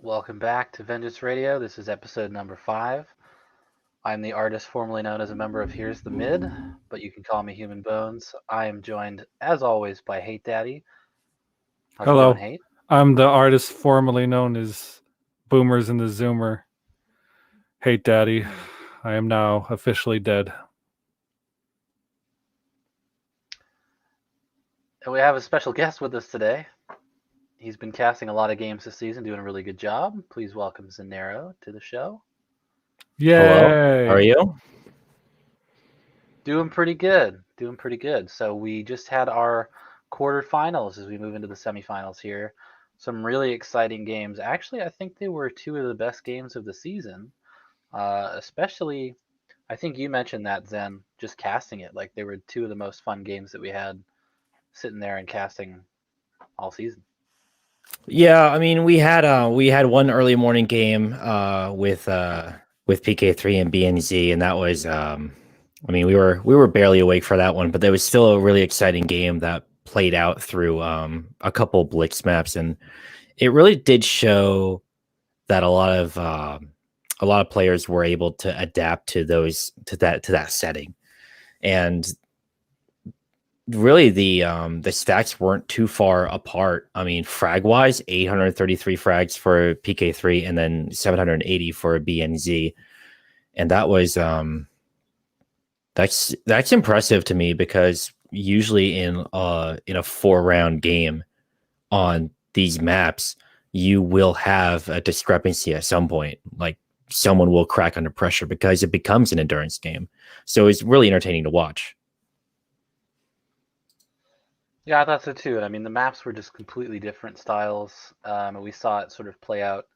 Welcome back to Vengeance Radio. This is episode number 5. I'm the artist formerly known as a member of Here's the Mid, but you can call me HumanBones. I am joined, as always, by HateDaddy. How's it going, Hello, Hate? I'm the artist formerly known as Boomers in the Zoomer. Hate Daddy. I am now officially dead. And we have a special guest with us today. He's been casting a lot of games this season, doing a really good job. Please welcome Zanero to the show. Yay! Hello, how are you? Doing pretty good. Doing pretty good. So we just had our quarterfinals as we move into the semifinals here. Some really exciting games. Actually, I think they were two of the best games of the season. Especially, I think you mentioned that, Zen, just casting it. Like they were two of the most fun games that we had sitting there and casting all season. Yeah, I mean we had one early morning game with PK3 and BNZ, and that was I mean we were barely awake for that one, but there was still a really exciting game that played out through a couple blitz maps, and it really did show that a lot of players were able to adapt to that setting. And really the stacks weren't too far apart. I mean, frag wise, 833 frags for PK3 and then 780 for BNZ. And that was that's impressive to me, because usually in a 4-round game on these maps, you will have a discrepancy at some point. Like someone will crack under pressure because it becomes an endurance game. So it's really entertaining to watch. Yeah, I thought so too. And I mean, the maps were just completely different styles. And we saw it sort of play out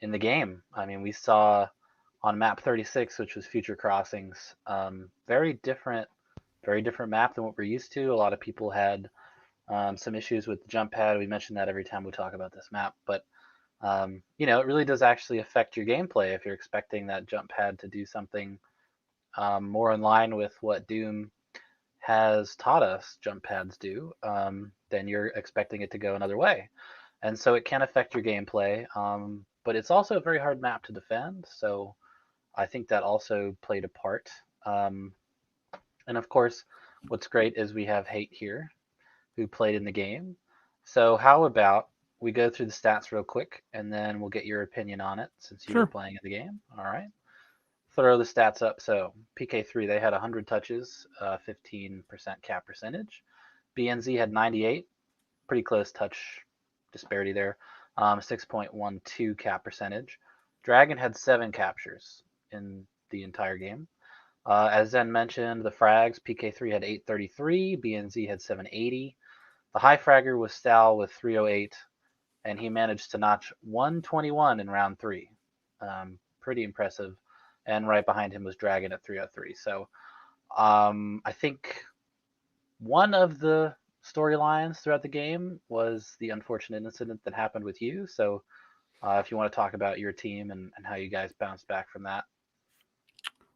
in the game. I mean, we saw on map 36, which was Future Crossings, very different map than what we're used to. A lot of people had some issues with the jump pad. We mention that every time we talk about this map, but it really does actually affect your gameplay if you're expecting that jump pad to do something more in line with what Doom has taught us jump pads do, then you're expecting it to go another way. And so it can affect your gameplay, but it's also a very hard map to defend. So I think that also played a part. And of course, what's great is we have Hate here who played in the game. So how about we go through the stats real quick and then we'll get your opinion on it since you were Sure. playing in the game. All right. Throw the stats up. So PK3, they had 100 touches, 15% cap percentage. BNZ had 98, pretty close touch disparity there, 6.12 cap percentage. Dragon had 7 captures in the entire game. As Zen mentioned, the frags, PK3 had 833, BNZ had 780. The high fragger was Stal with 308, and he managed to notch 121 in round 3. Pretty impressive. And right behind him was Dragon at 303. So I think one of the storylines throughout the game was the unfortunate incident that happened with you. So if you want to talk about your team and how you guys bounced back from that.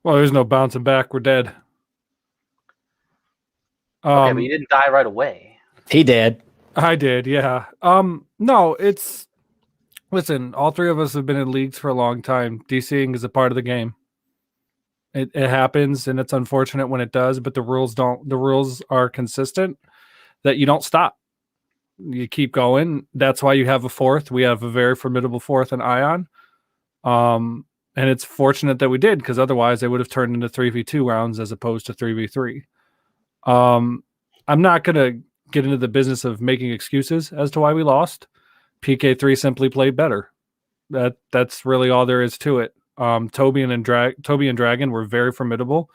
Well, there's no bouncing back. We're dead. Okay, but you didn't die right away. He did. I did, yeah. No, it's listen, all three of us have been in leagues for a long time. DCing is a part of the game. It happens, and it's unfortunate when it does, but the rules are consistent that you don't stop. You keep going. That's why you have a fourth. We have a very formidable fourth in Ion. And it's fortunate that we did, because otherwise they would have turned into 3v2 rounds as opposed to 3v3. I'm not going to get into the business of making excuses as to why we lost. PK3 simply played better. That's really all there is to it. Toby and Dragon were very formidable,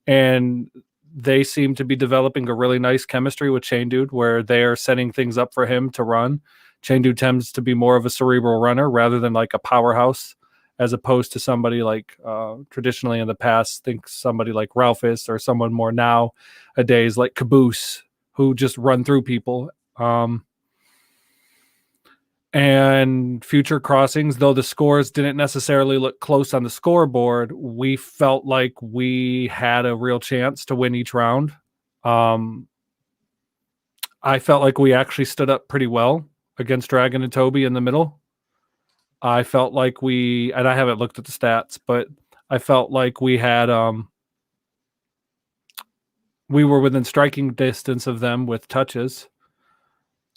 and they seem to be developing a really nice chemistry with Chain Dude, where they are setting things up for him to run. Chain Dude tends to be more of a cerebral runner rather than like a powerhouse, as opposed to somebody like traditionally in the past, think somebody like Ralphus or someone more nowadays like Caboose, who just run through people. And Future Crossings, though the scores didn't necessarily look close on the scoreboard, we felt like we had a real chance to win each round. I felt like we actually stood up pretty well against Dragon and Toby in the middle. I felt like and I haven't looked at the stats, but I felt like we had we were within striking distance of them with touches.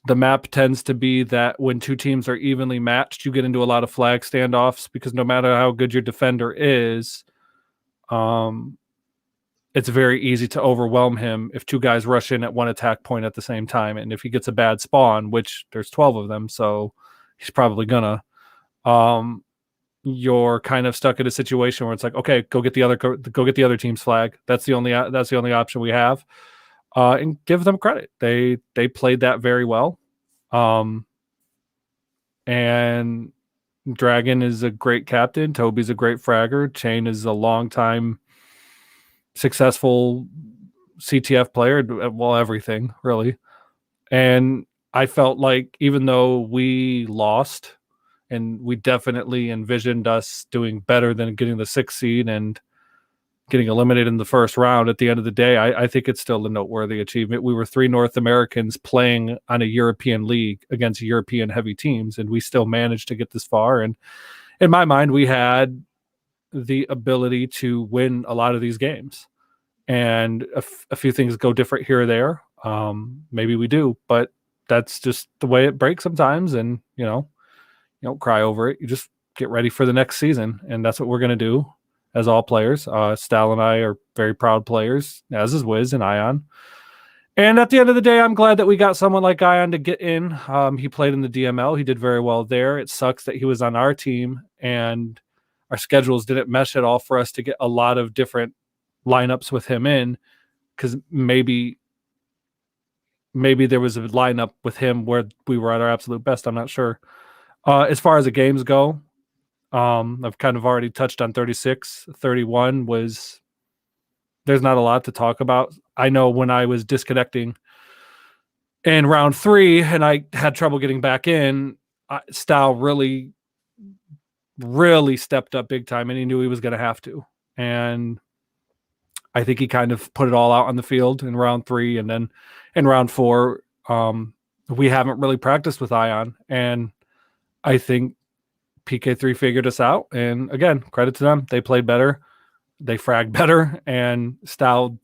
The map tends to be that when two teams are evenly matched, you get into a lot of flag standoffs because no matter how good your defender is, it's very easy to overwhelm him if two guys rush in at one attack point at the same time. And if he gets a bad spawn, which there's 12 of them, so he's probably gonna, you're kind of stuck in a situation where it's like, okay, go get the other team's flag. That's the only option we have. And give them credit. They played that very well. And Dragon is a great captain. Toby's a great fragger. Chain is a long-time successful CTF player. Well, everything, really. And I felt like even though we lost, and we definitely envisioned us doing better than getting the 6th seed and getting eliminated in the first round, at the end of the day, I think it's still a noteworthy achievement. We were 3 North Americans playing on a European league against European heavy teams, and we still managed to get this far. And in my mind, we had the ability to win a lot of these games. And a few things go different here or there. Maybe we do, but that's just the way it breaks sometimes. And, you don't cry over it. You just get ready for the next season. And that's what we're going to do as all players. Stal and I are very proud players, as is Wiz and Ion. And at the end of the day, I'm glad that we got someone like Ion to get in. He played in the DML. He did very well there. It sucks that he was on our team and our schedules didn't mesh at all for us to get a lot of different lineups with him in, because maybe there was a lineup with him where we were at our absolute best. I'm not sure. As far as the games go, I've kind of already touched on 36. 31 was, there's not a lot to talk about. I know when I was disconnecting in round 3 and I had trouble getting back in, Stal really, really stepped up big time, and he knew he was going to have to. And I think he kind of put it all out on the field in round 3. And then in round 4, we haven't really practiced with Ion. And I think PK3 figured us out. And again, credit to them. They played better. They fragged better. And Stal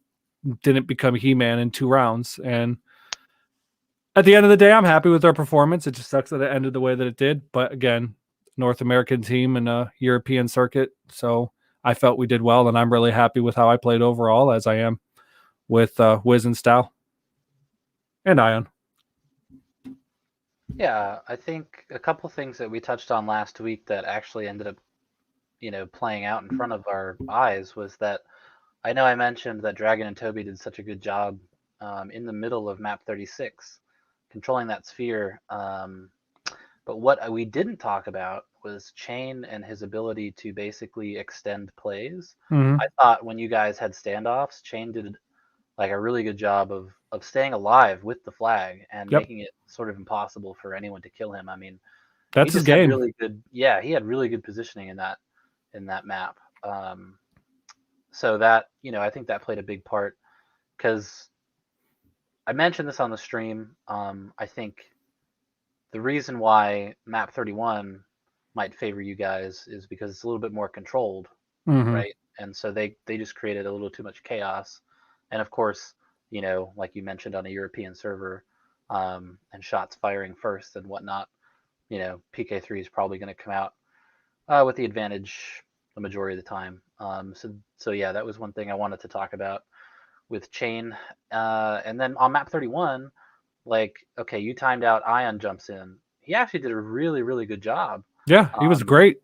didn't become He-Man in 2 rounds. And at the end of the day, I'm happy with their performance. It just sucks that it ended the way that it did. But again, North American team and a European circuit. So I felt we did well, and I'm really happy with how I played overall, as I am with Wiz and Stal and Ion. Yeah, I think a couple things that we touched on last week that actually ended up, playing out in front of our eyes was that I know I mentioned that Dragon and Toby did such a good job in the middle of map 36, controlling that sphere. But what we didn't talk about was Chain and his ability to basically extend plays. Mm-hmm. I thought when you guys had standoffs, Chain did like a really good job of staying alive with the flag and making it sort of impossible for anyone to kill him. I mean, that's his game. Really good, yeah, he had really good positioning in that map. So that, I think that played a big part, because I mentioned this on the stream. I think the reason why map 31 might favor you guys is because it's a little bit more controlled, right? And so they just created a little too much chaos. And of course, like you mentioned on a European server, and shots firing first and whatnot, PK3 is probably going to come out with the advantage the majority of the time. So yeah, that was one thing I wanted to talk about with Chain. And then on map 31, like, okay, you timed out, Ion jumps in. He actually did a really, really good job. Yeah, he was great.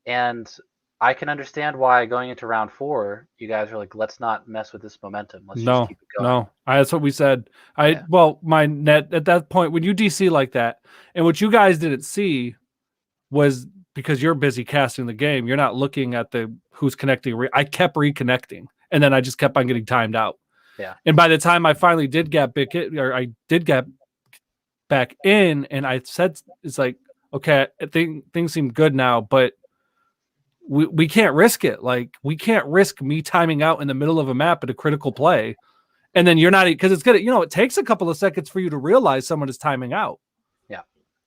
And I can understand why going into round 4, you guys are like, let's not mess with this momentum. Let's just keep it going. No, that's what we said. Well, my net at that point, when you DC like that, and what you guys didn't see was, because you're busy casting the game, you're not looking at who's connecting. I kept reconnecting, and then I just kept on getting timed out. Yeah. And by the time I finally did get back in, and I said, it's like, okay, I think things seem good now, but we can't risk it. Like, we can't risk me timing out in the middle of a map at a critical play. And then you're not, because it's good. It takes a couple of seconds for you to realize someone is timing out. Yeah.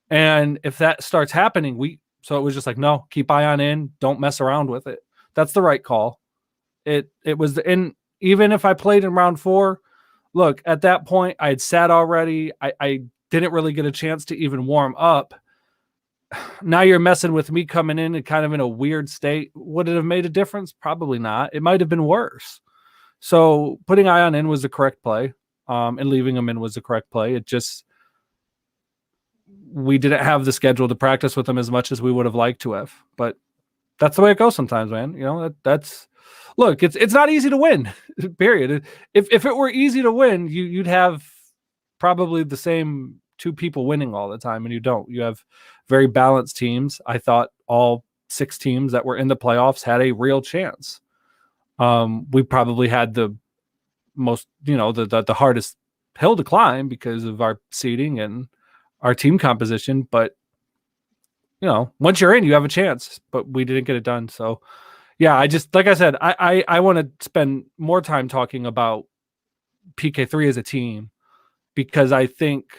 And if that starts happening, So it was just like, no, keep Ion in. Don't mess around with it. That's the right call. It was in, even if I played in round 4, look, at that point I had sat already. I didn't really get a chance to even warm up. Now you're messing with me coming in and kind of in a weird state. Would it have made a difference? Probably not. It might have been worse. So putting Ion in was the correct play, and leaving him in was the correct play. It just, we didn't have the schedule to practice with him as much as we would have liked to have. But that's the way it goes sometimes, man. You know, that's look, it's not easy to win. Period. If it were easy to win, you'd have probably the same 2 people winning all the time, and you don't. You have very balanced teams. I thought all 6 teams that were in the playoffs had a real chance. We probably had the most, the hardest hill to climb because of our seeding and our team composition. But, once you're in, you have a chance, but we didn't get it done. So yeah, I just, like I said, I want to spend more time talking about PK3 as a team, because I think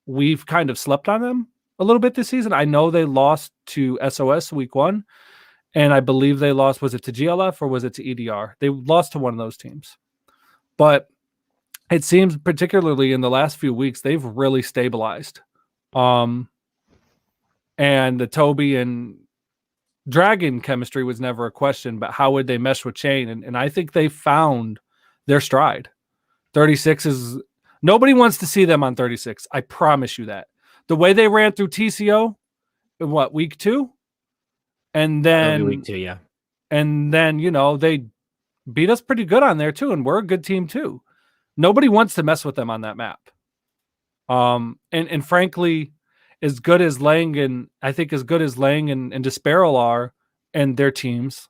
we've kind of slept on them a little bit this season. I know they lost to SOS week 1, and I believe they lost, was it to GLF or was it to EDR? They lost to one of those teams. But it seems, particularly in the last few weeks, they've really stabilized. And the Toby and Dragon chemistry was never a question, but how would they mesh with Chain? And I think they found their stride. 36 is, nobody wants to see them on 36. I promise you that. The way they ran through TCO in week 2? And then week 2, yeah. And then, they beat us pretty good on there too, and we're a good team too. Nobody wants to mess with them on that map. And frankly, as good as Lang and Disparol are and their teams,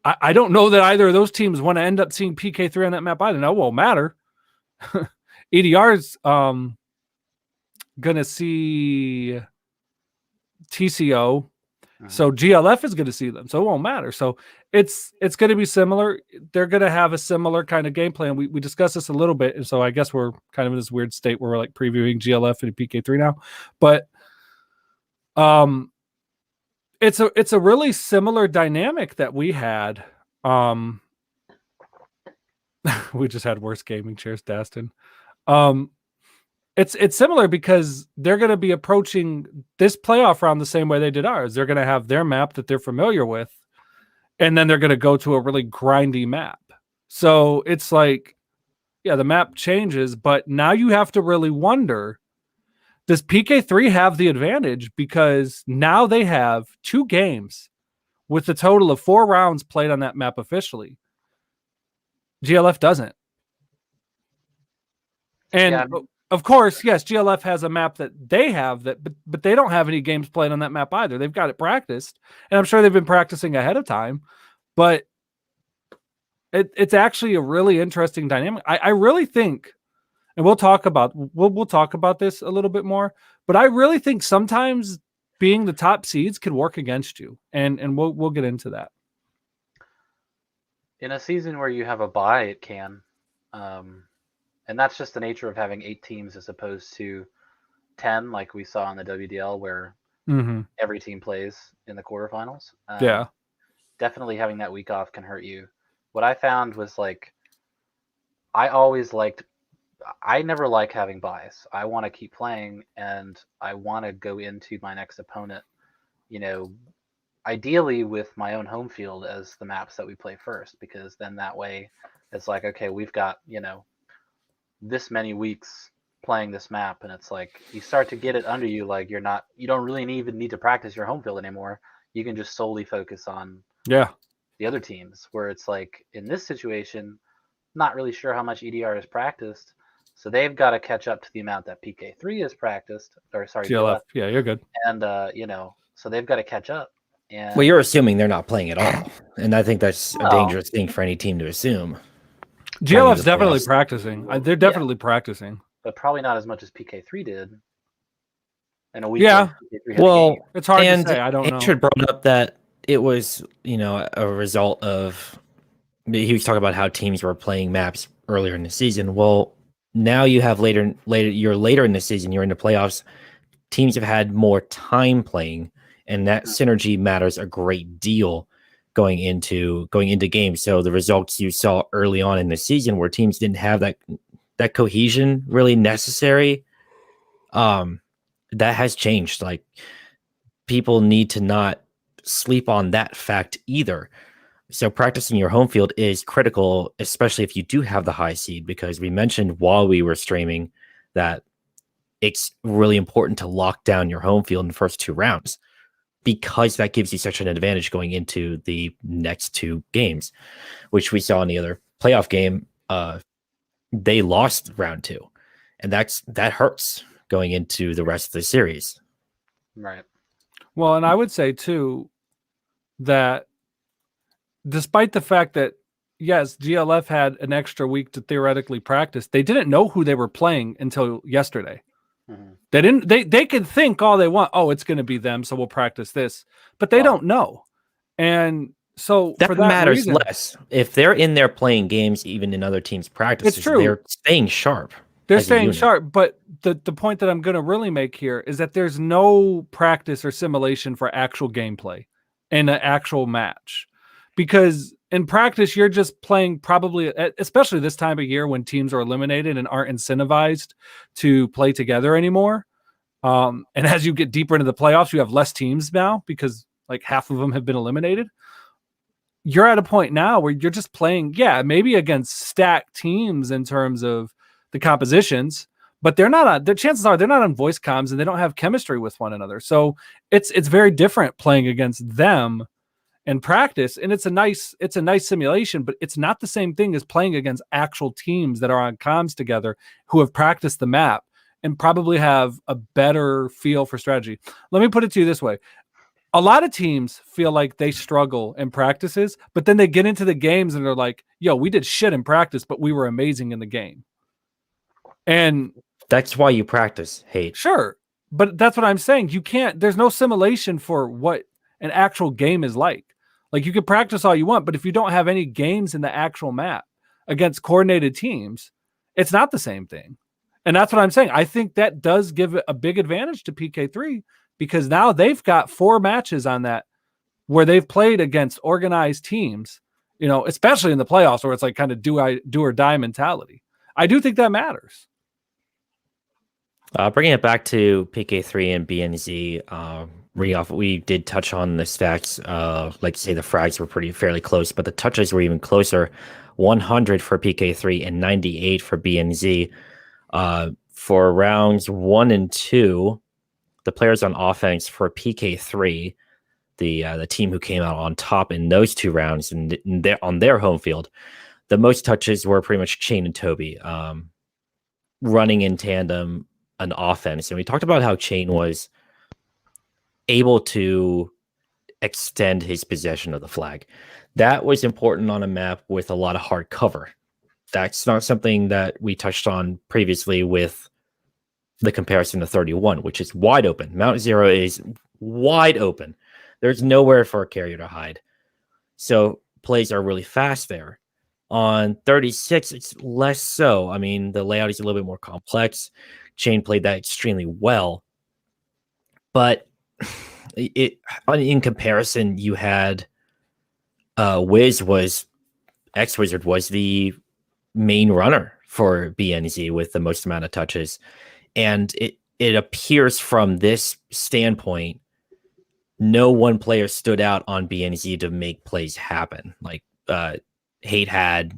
I don't know that either of those teams want to end up seeing PK3 on that map either. No, it won't matter. EDR's gonna see TCO. So GLF is going to see them, so it won't matter. So it's going to be similar. They're going to have a similar kind of game plan. We discussed this a little bit, and so I guess we're kind of in this weird state where we're like previewing GLF and PK3 now. But it's a really similar dynamic that we had. We just had worse gaming chairs, Dastin. It's similar because they're going to be approaching this playoff round the same way they did ours. They're going to have their map that they're familiar with, and then they're going to go to a really grindy map. So it's like, yeah, the map changes, but now you have to really wonder, does PK3 have the advantage? Because now they have 2 games with a total of 4 rounds played on that map officially. GLF doesn't. And yeah, of course, yes, GLF has a map that they have, but they don't have any games played on that map either. They've got it practiced, and I'm sure they've been practicing ahead of time. But it's actually a really interesting dynamic. I really think, and we'll talk about this a little bit more, but I really think sometimes being the top seeds can work against you, and we'll get into that. In a season where you have a bye, it can. And that's just the nature of having 8 teams as opposed to 10, like we saw in the WDL, where every team plays in the quarterfinals. Yeah. Definitely having that week off can hurt you. What I found was, like, I never like having buys. I want to keep playing, and I want to go into my next opponent, ideally with my own home field as the maps that we play first, because then that way it's like, okay, we've got, this many weeks playing this map, and it's like you start to get it under you, like you don't really even need to practice your home field anymore. You can just solely focus on the other teams, where it's like in this situation, not really sure how much EDR is practiced, so they've got to catch up to the amount that PK3 is practiced, or sorry, GLF. Yeah, you're good. And so they've got to catch up. And well, you're assuming they're not playing at all, and I think that's a dangerous thing for any team to assume. GLF's definitely practicing. They're definitely practicing, but probably not as much as PK3 did. In a week. Yeah. Well, it's hard to say. I don't know. Andrew brought up that it was, a result of, he was talking about how teams were playing maps earlier in the season. Well, now you have later in the season, you're in the playoffs. Teams have had more time playing, and that synergy matters a great deal going into games. So the results you saw early on in the season where teams didn't have that cohesion really necessary, that has changed. Like, people need to not sleep on that fact either. So practicing your home field is critical, especially if you do have the high seed, because we mentioned while we were streaming that it's really important to lock down your home field in the first 2 rounds, because that gives you such an advantage going into the next 2 games, which we saw in the other playoff game. They lost round 2, and that hurts going into the rest of the series. Right. Well, and I would say too that despite the fact that, yes, GLF had an extra week to theoretically practice, they didn't know who they were playing until yesterday. Mm-hmm. They can think all they want. Oh, it's going to be them, so we'll practice this, but they don't know. And so that for that matters reason, less. If they're in there playing games, even in other teams' practices, it's true. They're staying sharp. They're staying sharp, but the point that I'm going to really make here is that there's no practice or simulation for actual gameplay in an actual match. Because in practice, you're just playing probably, especially this time of year when teams are eliminated and aren't incentivized to play together anymore. And as you get deeper into the playoffs, you have less teams now because like half of them have been eliminated. You're at a point now where you're just playing, maybe against stacked teams in terms of the compositions, but they're not on, the chances are they're not on voice comms and they don't have chemistry with one another. So it's very different playing against them in practice, and it's a nice simulation, but it's not the same thing as playing against actual teams that are on comms together who have practiced the map and probably have a better feel for strategy. Let me put it to you this way. A lot of teams feel like they struggle in practices, but then they get into the games and they're like, yo, we did shit in practice, but we were amazing in the game. And that's why you practice, Hate. Sure. But that's what I'm saying. There's no simulation for what an actual game is like. Like, you can practice all you want, but if you don't have any games in the actual map against coordinated teams, it's not the same thing. And that's what I'm saying. I think that does give a big advantage to PK3 because now they've got 4 matches on that where they've played against organized teams, especially in the playoffs where it's like kind of do or die mentality. I do think that matters. Bringing it back to PK3 and BNZ, we did touch on the stats. Like say the frags were fairly close, but the touches were even closer. 100 for PK3 and 98 for BNZ. For rounds 1 and 2, the players on offense for PK3, the team who came out on top in those 2 rounds and on their home field, the most touches were pretty much Chain and Toby, running in tandem an offense. And we talked about how Chain was able to extend his possession of the flag. That was important on a map with a lot of hard cover. That's not something that we touched on previously with the comparison to 31, which is wide open. Mount Zero is wide open. There's nowhere for a carrier to hide. So plays are really fast there. On 36, it's less so. I mean, the layout is a little bit more complex. Chain played that extremely well. But in comparison, you had X-Wizard was the main runner for BNZ with the most amount of touches. And it appears from this standpoint, no one player stood out on BNZ to make plays happen. Like Hate had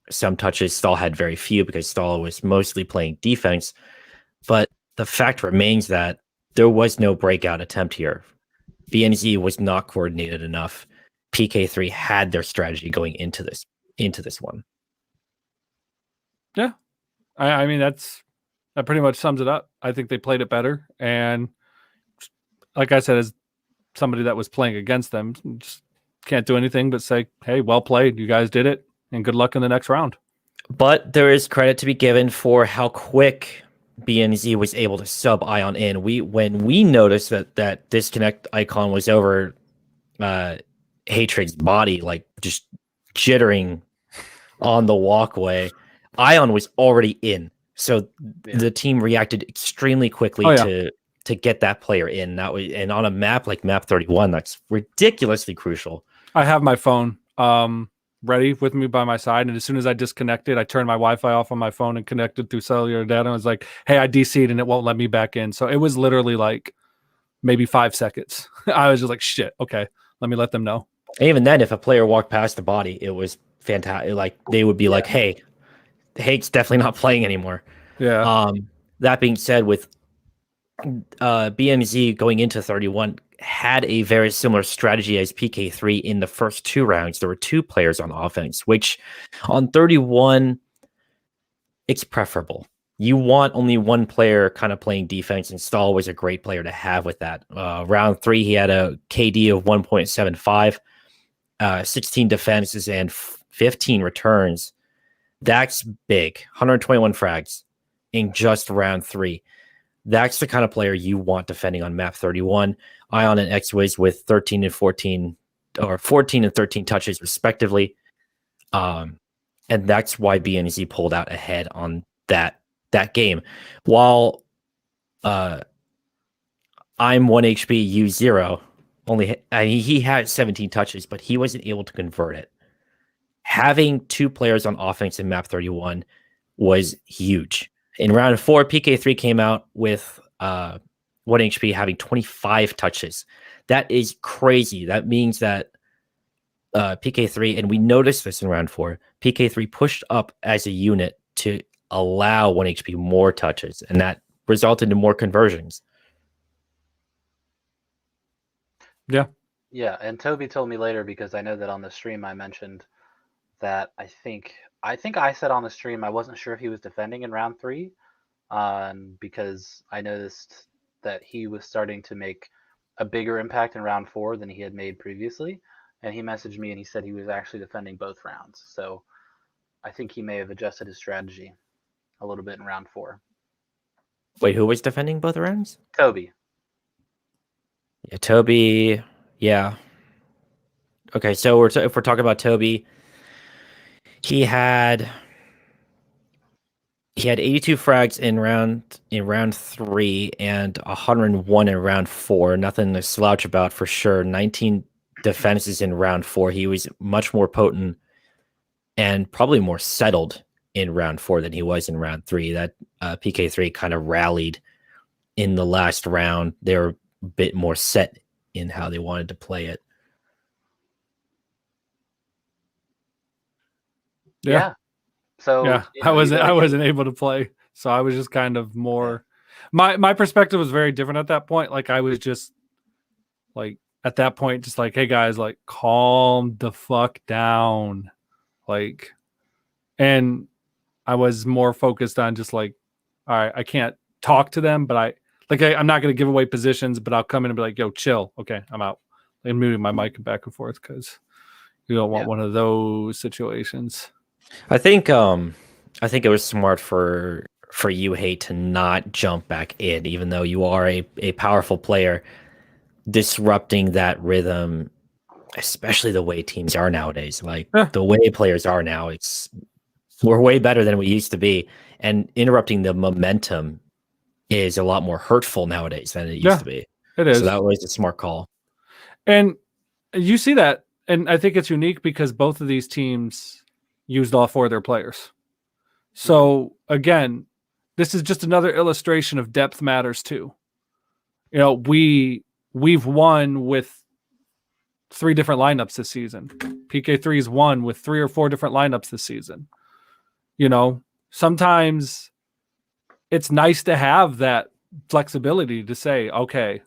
some touches, Stall had very few because Stall was mostly playing defense. But the fact remains that there was no breakout attempt here. BNZ was not coordinated enough. PK3 had their strategy going into this one. Yeah. I mean, that pretty much sums it up. I think they played it better. And like I said, as somebody that was playing against them, just can't do anything but say, hey, well played. You guys did it. And good luck in the next round. But there is credit to be given for how quick BNZ was able to sub Ion in. When we noticed that disconnect icon was over Hatrig's body, like just jittering on the walkway, Ion was already in. So the team reacted extremely quickly to get that player in. That was, and on a map like map 31, that's ridiculously crucial. I have my phone ready with me by my side, and as soon as I disconnected, I turned my Wi-Fi off on my phone and connected through cellular data. And I was like, "Hey, I DC'd and it won't let me back in." So it was literally like maybe 5 seconds. I was just like, "Shit, okay, let me let them know." And even then, if a player walked past the body, it was fantastic. Like they would be like, "Hey, Hate's definitely not playing anymore." Yeah. That being said, with BMZ going into 31 had a very similar strategy as PK3 in the first 2 rounds. There were 2 players on offense, which on 31, it's preferable. You want only one player kind of playing defense, and Stahl was a great player to have with that. Round 3, he had a KD of 1.75, 16 defenses, and 15 returns. That's big. 121 frags in just round 3. That's the kind of player you want defending on map 31. Ion and X-Wiz with 13 and 14, or 14 and 13 touches respectively. And that's why BNZ pulled out ahead on that game. While I'm 1 HP, you 0. He had 17 touches, but he wasn't able to convert it. Having 2 players on offense in map 31 was huge. In round 4, PK3 came out with 1 HP having 25 touches. That is crazy. That means that PK3, and we noticed this in round 4, PK3 pushed up as a unit to allow 1 HP more touches, and that resulted in more conversions. Yeah. Yeah, and Toby told me later, because I know that on the stream I mentioned that I think I said on the stream I wasn't sure if he was defending in round 3, because I noticed that he was starting to make a bigger impact in round 4 than he had made previously, and he messaged me and he said he was actually defending both rounds. So I think he may have adjusted his strategy a little bit in round 4. Wait, who was defending both rounds? Toby. Yeah, Toby. Yeah. Okay, so if we're talking about Toby, he had 82 frags in round 3 and 101 in round 4. Nothing to slouch about for sure. 19 defenses in round 4. He was much more potent and probably more settled in round 4 than he was in round 3. That PK3 kind of rallied in the last round. They were a bit more set in how they wanted to play it. Yeah. So yeah, I wasn't able to play, so I was just kind of more. Yeah. My perspective was very different at that point. Like I was just like at that point, just like, hey guys, like calm the fuck down, like, and I was more focused on just like, all right, I can't talk to them, but I'm not going to give away positions, but I'll come in and be like, yo, chill, okay, I'm out. I'm moving my mic back and forth because you don't want one of those situations. I think it was smart for you, Hate, to not jump back in, even though you are a powerful player. Disrupting that rhythm, especially the way teams are nowadays, like the way players are now, we're way better than we used to be, and interrupting the momentum is a lot more hurtful nowadays than it used to be. It is. So that was a smart call. And you see that, and I think it's unique because both of these teams used all 4 of their players. So again, this is just another illustration of depth matters too. You know, we've won with 3 different lineups this season. PK3's won with 3 or 4 different lineups this season. You know, sometimes it's nice to have that flexibility to say, okay,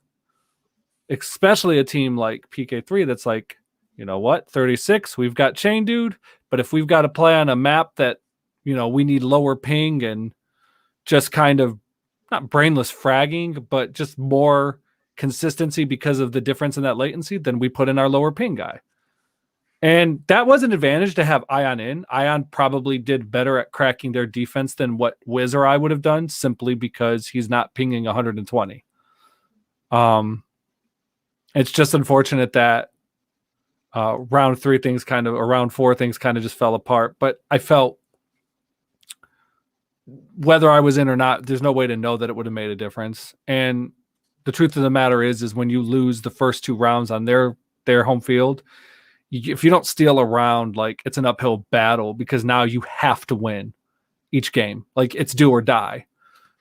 especially a team like PK3 that's like, you know what, 36, we've got Chain Dude, but if we've got to play on a map that, you know, we need lower ping and just kind of not brainless fragging, but just more consistency because of the difference in that latency, then we put in our lower ping guy. And that was an advantage to have Ion in. Ion probably did better at cracking their defense than what Wiz or I would have done, simply because he's not pinging 120. It's just unfortunate that round 4 things kind of just fell apart. But I felt whether I was in or not, there's no way to know that it would have made a difference. And the truth of the matter is when you lose the first 2 rounds on their home field, if you don't steal a round, like it's an uphill battle because now you have to win each game. Like it's do or die.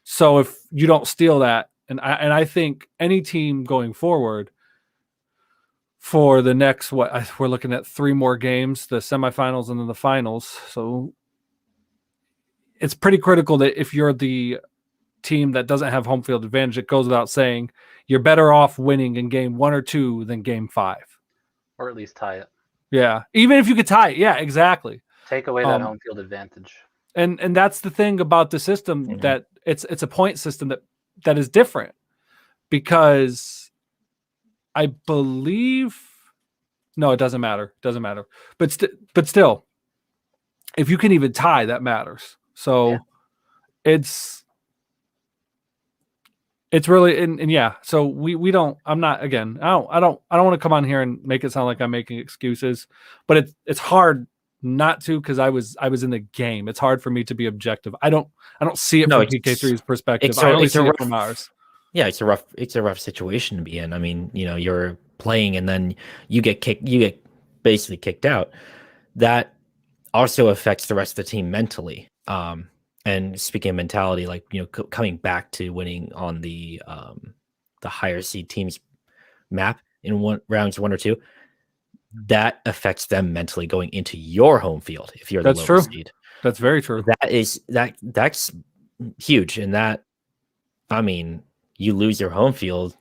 So if you don't steal that, and I think any team going forward for the next, we're looking at 3 more games, the semifinals and then the finals. So it's pretty critical that if you're the team that doesn't have home field advantage, it goes without saying you're better off winning in game 1 or 2 than game 5. Or at least tie it. Yeah. Even if you could tie it. Yeah, exactly. Take away that home field advantage. And that's the thing about the system, that it's a point system that is different, because I believe it doesn't matter. But still, if you can even tie, that matters. So it's really and yeah. So we don't. I'm not again. I don't want to come on here and make it sound like I'm making excuses, but it's hard not to, because I was in the game. It's hard for me to be objective. I don't see it from PK3's perspective. I only see it from ours. Yeah, it's a rough situation to be in. I mean, you're playing and then you get basically kicked out. That also affects the rest of the team mentally. And speaking of mentality, like, coming back to winning on the higher seed teams map in rounds 1 or 2, that affects them mentally going into your home field. If you're the lower seed, that's very true. That's huge. And that, I mean, you lose your home field,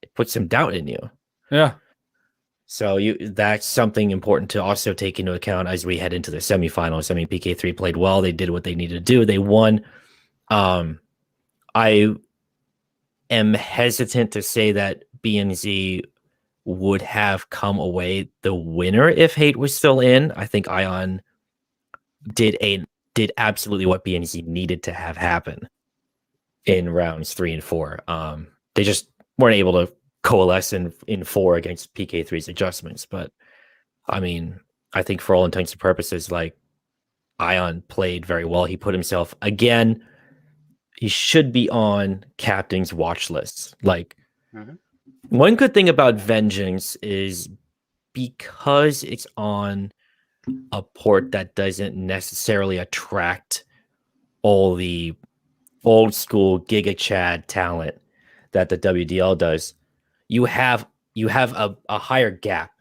it puts some doubt in you. Yeah. So that's something important to also take into account as we head into the semifinals. I mean, PK3 played well. They did what they needed to do. They won. I am hesitant to say that BNZ would have come away the winner if Hate was still in. I think Ion did absolutely what BNZ needed to have happen in rounds 3 and 4. They just weren't able to coalesce in 4 against PK3's adjustments. But I mean, I think for all intents and purposes, like, Ion played very well. He put himself, again, he should be on captain's watch lists. Like, one good thing about Vengeance is because it's on a port that doesn't necessarily attract all the old school Giga Chad talent that the WDL does, you have a higher gap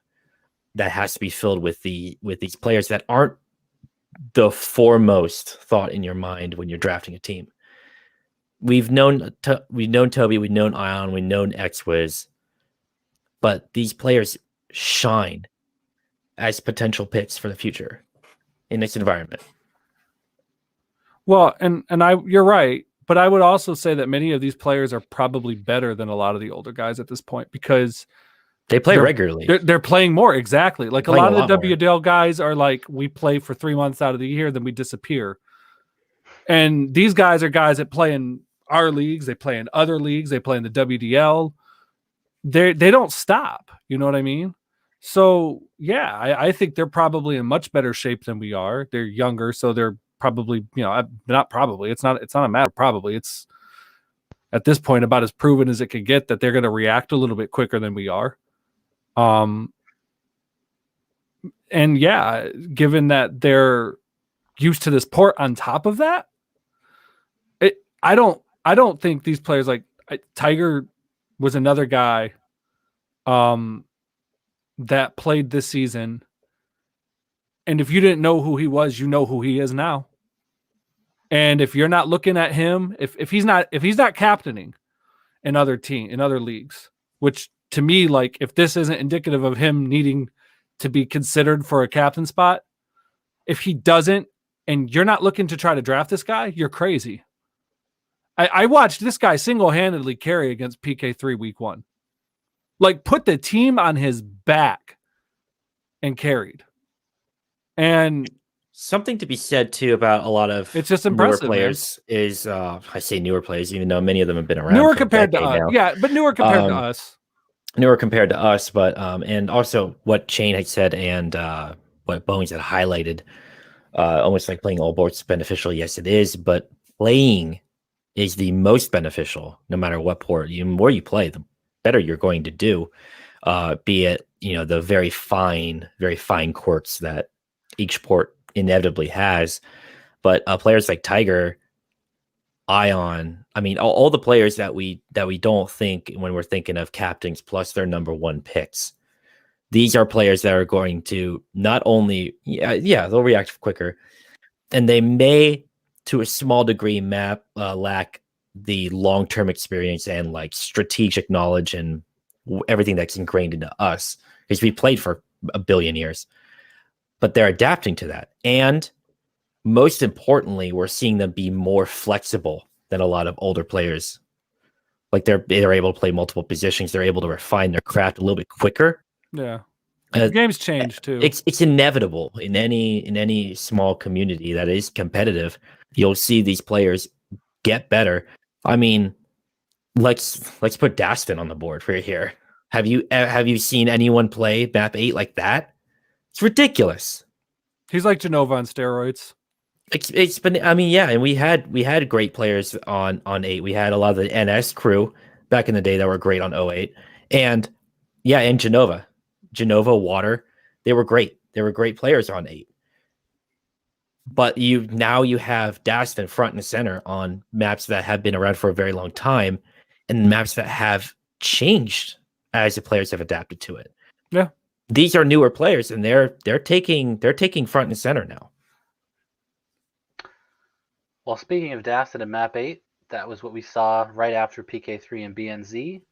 that has to be filled with these players that aren't the foremost thought in your mind when you're drafting a team. We've known Toby, we've known Ion, we've known XWiz, but these players shine as potential picks for the future in this environment. Well, and you're right, but I would also say that many of these players are probably better than a lot of the older guys at this point, because they play regularly. They're playing more, exactly. Like, a lot of the WDL guys are like, we play for 3 months out of the year, then we disappear. And these guys are guys that play in our leagues, they play in other leagues, they play in the WDL. They don't stop. You know what I mean? So yeah, I think they're probably in much better shape than we are. They're younger, so they're probably, not probably. It's not a matter of probably. It's at this point about as proven as it could get that they're going to react a little bit quicker than we are. And yeah, given that they're used to this port on top of that, I don't think these players, like Tiger was another guy that played this season. And if you didn't know who he was, you know who he is now. And if you're not looking at him, if he's not captaining in other leagues, which to me, like, if this isn't indicative of him needing to be considered for a captain spot, if he doesn't, and you're not looking to try to draft this guy, you're crazy. I watched this guy single-handedly carry against PK3 week 1. Like, put the team on his back and carried. And something to be said too about a lot of it's just impressive, newer players, man. Is I say newer players, even though many of them have been around. Newer compared to us. Now. Yeah, but newer compared to us. Newer compared to us, but and also what Shane had said and what Bones had highlighted, almost like playing all boards is beneficial. Yes, it is, but playing is the most beneficial, no matter what port. The more you play, the better you're going to do. Be it the very fine quirks that each port inevitably has. But players like Tiger, Ion, I mean, all the players that we don't think when we're thinking of captains plus their number one picks. These are players that are going to not only, they'll react quicker, and they may, to a small degree, lack the long-term experience and like strategic knowledge and everything that's ingrained into us because we played for a billion years. But they're adapting to that, and most importantly, we're seeing them be more flexible than a lot of older players. Like they're able to play multiple positions. They're able to refine their craft a little bit quicker. Yeah. The game's changed too. It's inevitable in any small community that is competitive. You'll see these players get better. I mean, let's put Dastin on the board for here. Have you seen anyone play map 8 like that? It's ridiculous. He's like Genova on steroids. It's been, I mean, yeah, and we had great players on 8. We had a lot of the NS crew back in the day that were great on 08. And yeah, and Genova, Water, they were great. They were great players on 8. But you have Dastin front and center on maps that have been around for a very long time, and maps that have changed as the players have adapted to it. Yeah, these are newer players, and they're taking front and center now. Well, speaking of Dastin and Map 8, that was what we saw right after PK3 and BNZ.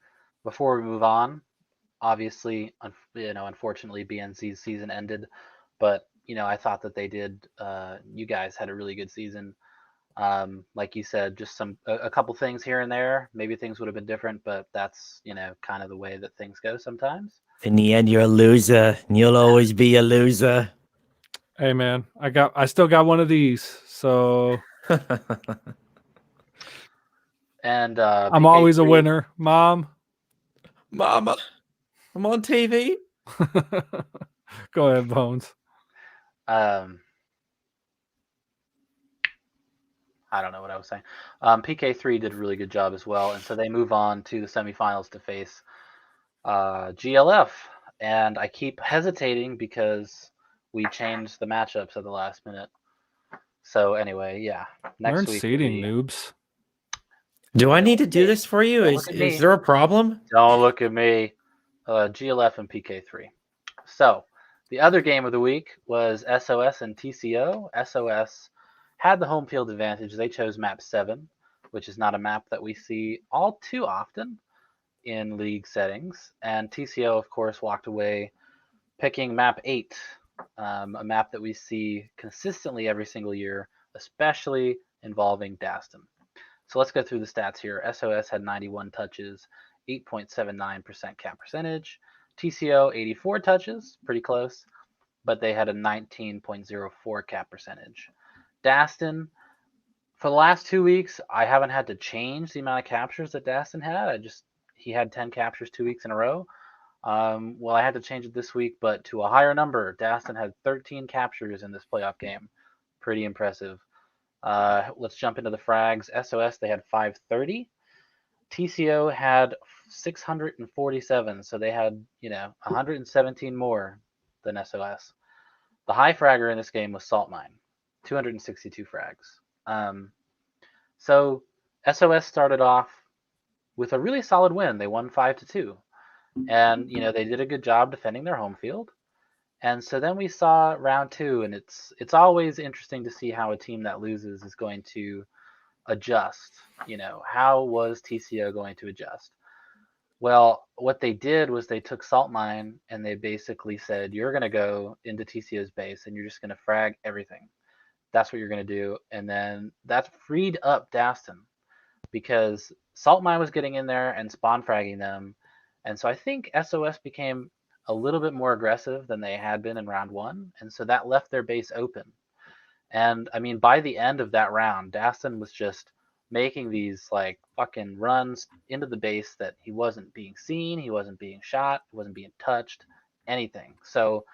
Before we move on, obviously, unfortunately, BNZ's season ended, but I thought that they did. You guys had a really good season. Like you said, just a couple things here and there. Maybe things would have been different, but that's kind of the way that things go sometimes. In the end, you're a loser, and you'll always be a loser. Hey man, I still got one of these, so and I'm always a winner, Mom. Mama, I'm on TV. Go ahead, Bones. I don't know what I was saying. PK3 did a really good job as well, and so they move on to the semifinals to face GLF. And I keep hesitating because we changed the matchups at the last minute. So anyway, yeah. Learn seeding, noobs. Do I need to do this for you? Is there a problem? Don't look at me. GLF and PK3. So the other game of the week was SOS and TCO. SOS had the home field advantage. They chose map 7, which is not a map that we see all too often in league settings. And TCO, of course, walked away picking map 8, a map that we see consistently every single year, especially involving Dastin. So let's go through the stats here. SOS had 91 touches, 8.79% cap percentage. TCO, 84 touches, pretty close, but they had a 19.04 cap percentage. Dastin, for the last 2 weeks, I haven't had to change the amount of captures that Dastin had. He had 10 captures 2 weeks in a row. Well, I had to change it this week, but to a higher number. Dastin had 13 captures in this playoff game. Pretty impressive. Let's jump into the frags. SOS, they had 530. TCO had 647, so they had 117 more than SOS. The high fragger in this game was Saltmine, 262 frags. So SOS started off with a really solid win. They won 5-2, and they did a good job defending their home field. And so then we saw round 2, and it's always interesting to see how a team that loses is going to adjust. How was TCO going to adjust? Well, what they did was they took Saltmine and they basically said, you're going to go into TCO's base and you're just going to frag everything. That's what you're going to do. And then that freed up Dastin because Saltmine was getting in there and spawn fragging them. And so I think SOS became a little bit more aggressive than they had been in round 1. And so that left their base open. And I mean, by the end of that round, Dastin was just making these like fucking runs into the base that he wasn't being seen, he wasn't being shot, he wasn't being touched, anything. So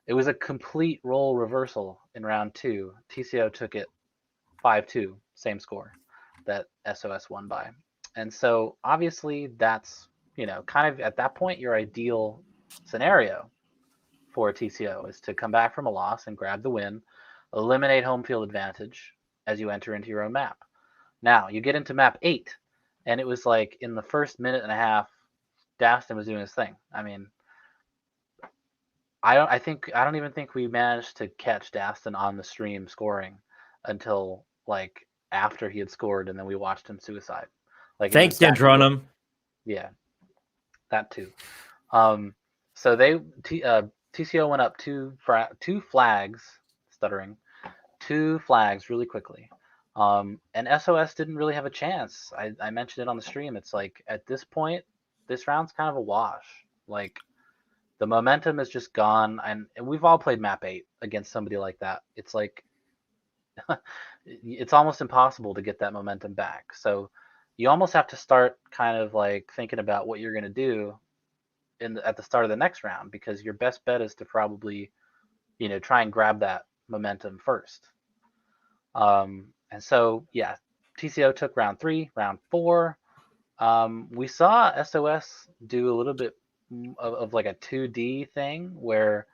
it was a complete role reversal in round 2. TCO took it 5-2, same score. that SOS won by. And so obviously that's, kind of at that point your ideal scenario for TCO is to come back from a loss and grab the win, eliminate home field advantage as you enter into your own map. Now you get into map 8, and it was like in the first minute and a half, Dastin was doing his thing. I mean, I don't even think we managed to catch Dastin on the stream scoring until like after he had scored, and then we watched him suicide. Like Thanks, Dendronum. Yeah, that too. So TCO went up two flags, stuttering, 2 flags really quickly. And SOS didn't really have a chance. I mentioned it on the stream. It's like at this point, this round's kind of a wash. Like the momentum is just gone, and we've all played map 8 against somebody like that. It's like it's almost impossible to get that momentum back. So you almost have to start kind of like thinking about what you're going to do at the start of the next round, because your best bet is to probably, try and grab that momentum first. And so, yeah, TCO took round 3, round 4. We saw SOS do a little bit of like a 2D thing where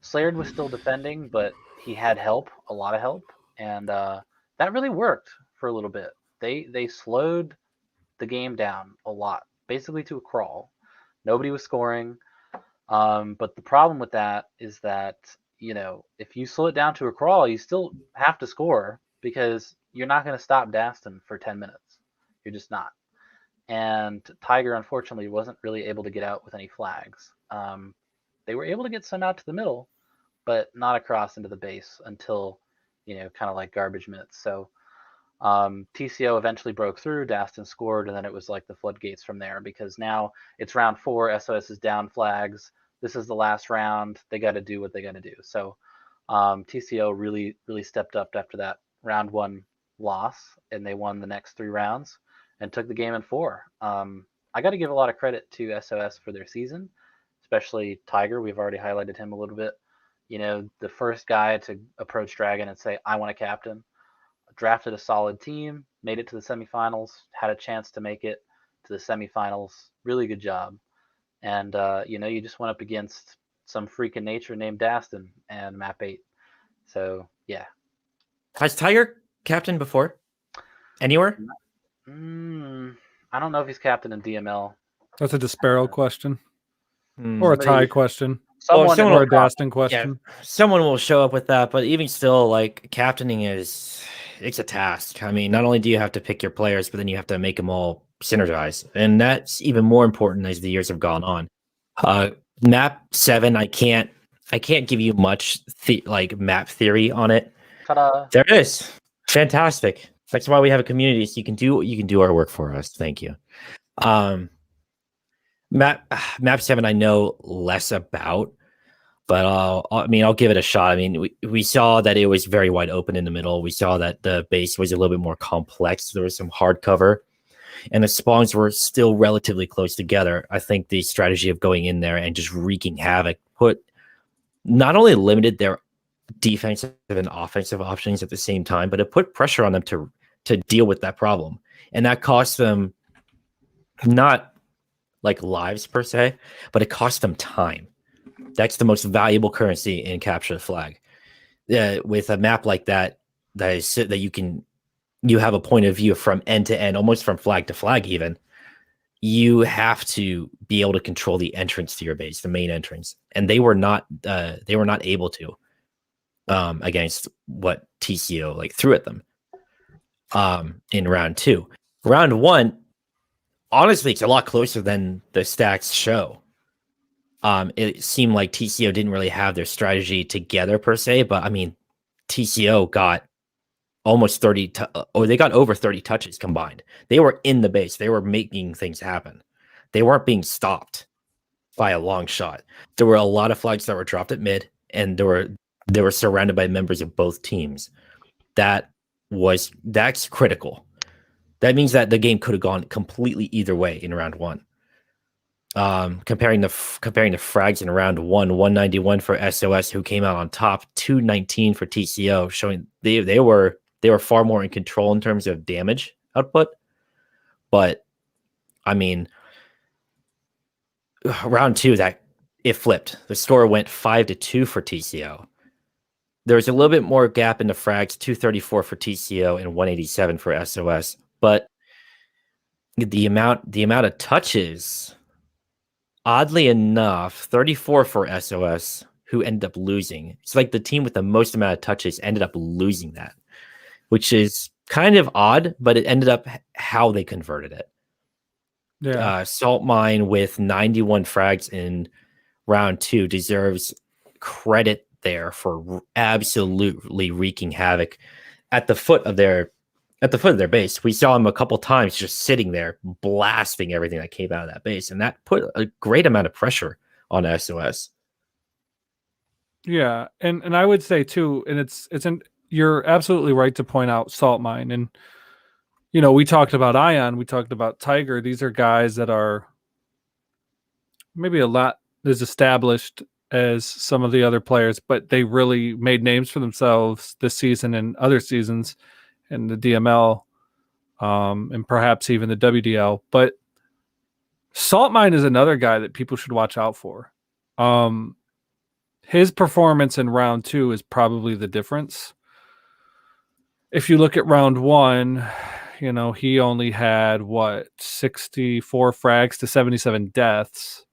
Slayard was still defending, but he had help, a lot of help, and that really worked for a little bit. They slowed the game down a lot, basically to a crawl. Nobody was scoring, but the problem with that is that, if you slow it down to a crawl, you still have to score because you're not going to stop Dastin for 10 minutes. You're just not. And Tiger, unfortunately, wasn't really able to get out with any flags. They were able to get some out to the middle, but not across into the base until, kind of like garbage minutes. So TCO eventually broke through, Dastin scored, and then it was like the floodgates from there, because now it's round 4, SOS is down flags. This is the last round. They got to do what they got to do. So TCO really, really stepped up after that round 1 loss, and they won the next 3 rounds and took the game in 4. I got to give a lot of credit to SOS for their season, especially Tiger. We've already highlighted him a little bit. The first guy to approach Dragon and say, I want a captain. Drafted a solid team, made it to the semifinals, had a chance to make it to the semifinals. Really good job. And, you just went up against some freak in nature named Dastin and map 8. So, yeah. Has Tiger captained before? Anywhere? I don't know if he's captain in DML. That's a Despero question. Or a tie question. Someone or a Dastin question. Yeah, someone will show up with that, but even still, like, captaining it's a task. I mean, not only do you have to pick your players, but then you have to make them all synergize. And that's even more important as the years have gone on. Map 7, I can't give you much map theory on it. Ta-da. There it is. Fantastic. That's why we have a community, so you can do our work for us. Thank you. Map 7 I know less about, but I'll give it a shot. I mean, we saw that it was very wide open in the middle. We saw that the base was a little bit more complex. There was some hard cover, and the spawns were still relatively close together. I think the strategy of going in there and just wreaking havoc not only limited their defensive and offensive options at the same time, but it put pressure on them to deal with that problem, and that cost them not like lives per se, but it cost them time. That's the most valuable currency in capture the flag. With a map like that you have a point of view from end to end, almost from flag to flag even. You have to be able to control the entrance to your base, the main entrance, and they were not able to against what TCO threw at them in round 2. Round 1, honestly, it's a lot closer than the stats show. It seemed like TCO didn't really have their strategy together per se, but I mean, TCO got almost 30, they got over 30 touches combined. They were in the base. They were making things happen. They weren't being stopped by a long shot. There were a lot of flags that were dropped at mid, and they were surrounded by members of both teams. That's critical. That means that the game could have gone completely either way in round 1. Comparing the frags in round 1, 191 for SOS, who came out on top, 219 for TCO, showing they were far more in control in terms of damage output. But I mean, round 2, that it flipped. The score went 5-2 for TCO. There was a little bit more gap in the frags, 234 for TCO and 187 for SOS. But the amount of touches, oddly enough, 34 for SOS, who ended up losing. It's like the team with the most amount of touches ended up losing that, which is kind of odd, but it ended up how they converted it. Yeah. Salt Mine with 91 frags in round 2 deserves credit there for absolutely wreaking havoc at the foot of their base. We saw him a couple times just sitting there blasting everything that came out of that base, and that put a great amount of pressure on SOS. Yeah, and I would say too, and you're absolutely right to point out Salt Mine, and we talked about Ion, we talked about Tiger. These are guys that are maybe a lot as established as some of the other players, but they really made names for themselves this season and other seasons in the DML, and perhaps even the WDL. But Salt Mine is another guy that people should watch out for. His performance in round 2 is probably the difference. If you look at round 1, he only had 64 frags to 77 deaths.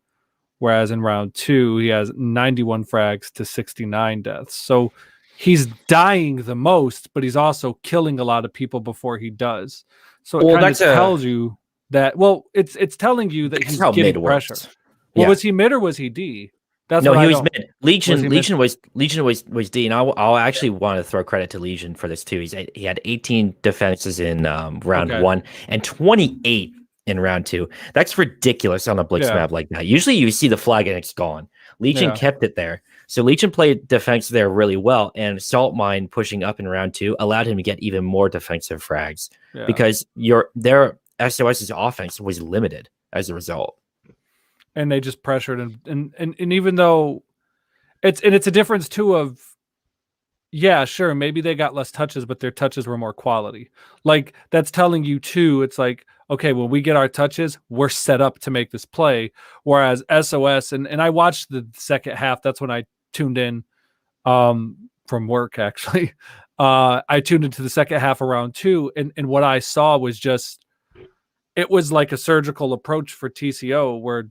Whereas in round 2, he has 91 frags to 69 deaths. So he's dying the most, but he's also killing a lot of people before he does. So it kind of tells you that, it's telling you that he's getting pressure. Well, was he mid or was he D? He was mid. Legion was D, and I'll actually want to throw credit to Legion for this too. He had 18 defenses in round 1 and 28 in round 2. That's ridiculous on a Blitz map like that. Usually you see the flag and it's gone. Legion kept it there. So Legion played defense there really well, and Salt Mine pushing up in round 2 allowed him to get even more defensive frags because their SOS's offense was limited as a result. And they just pressured him. And even though it's a difference too of, yeah, sure, maybe they got less touches, but their touches were more quality. Like, that's telling you too, it's like, okay, when we get our touches, we're set up to make this play. Whereas SOS, and I watched the second half, that's when I tuned in from work, actually. I tuned into the second half of round 2, and what I saw was just, it was like a surgical approach for TCO where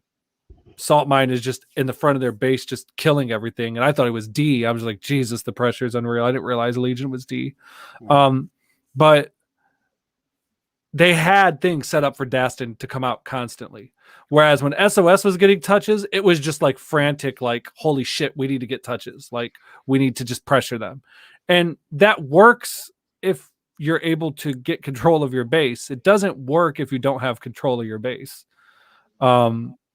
Salt Mine is just in the front of their base, just killing everything. And I thought it was D. I was like, Jesus, the pressure is unreal. I didn't realize Legion was D. But they had things set up for Dastin to come out constantly. Whereas when SOS was getting touches, it was just like frantic, like, holy shit, we need to get touches. Like, we need to just pressure them. And that works if you're able to get control of your base. It doesn't work if you don't have control of your base.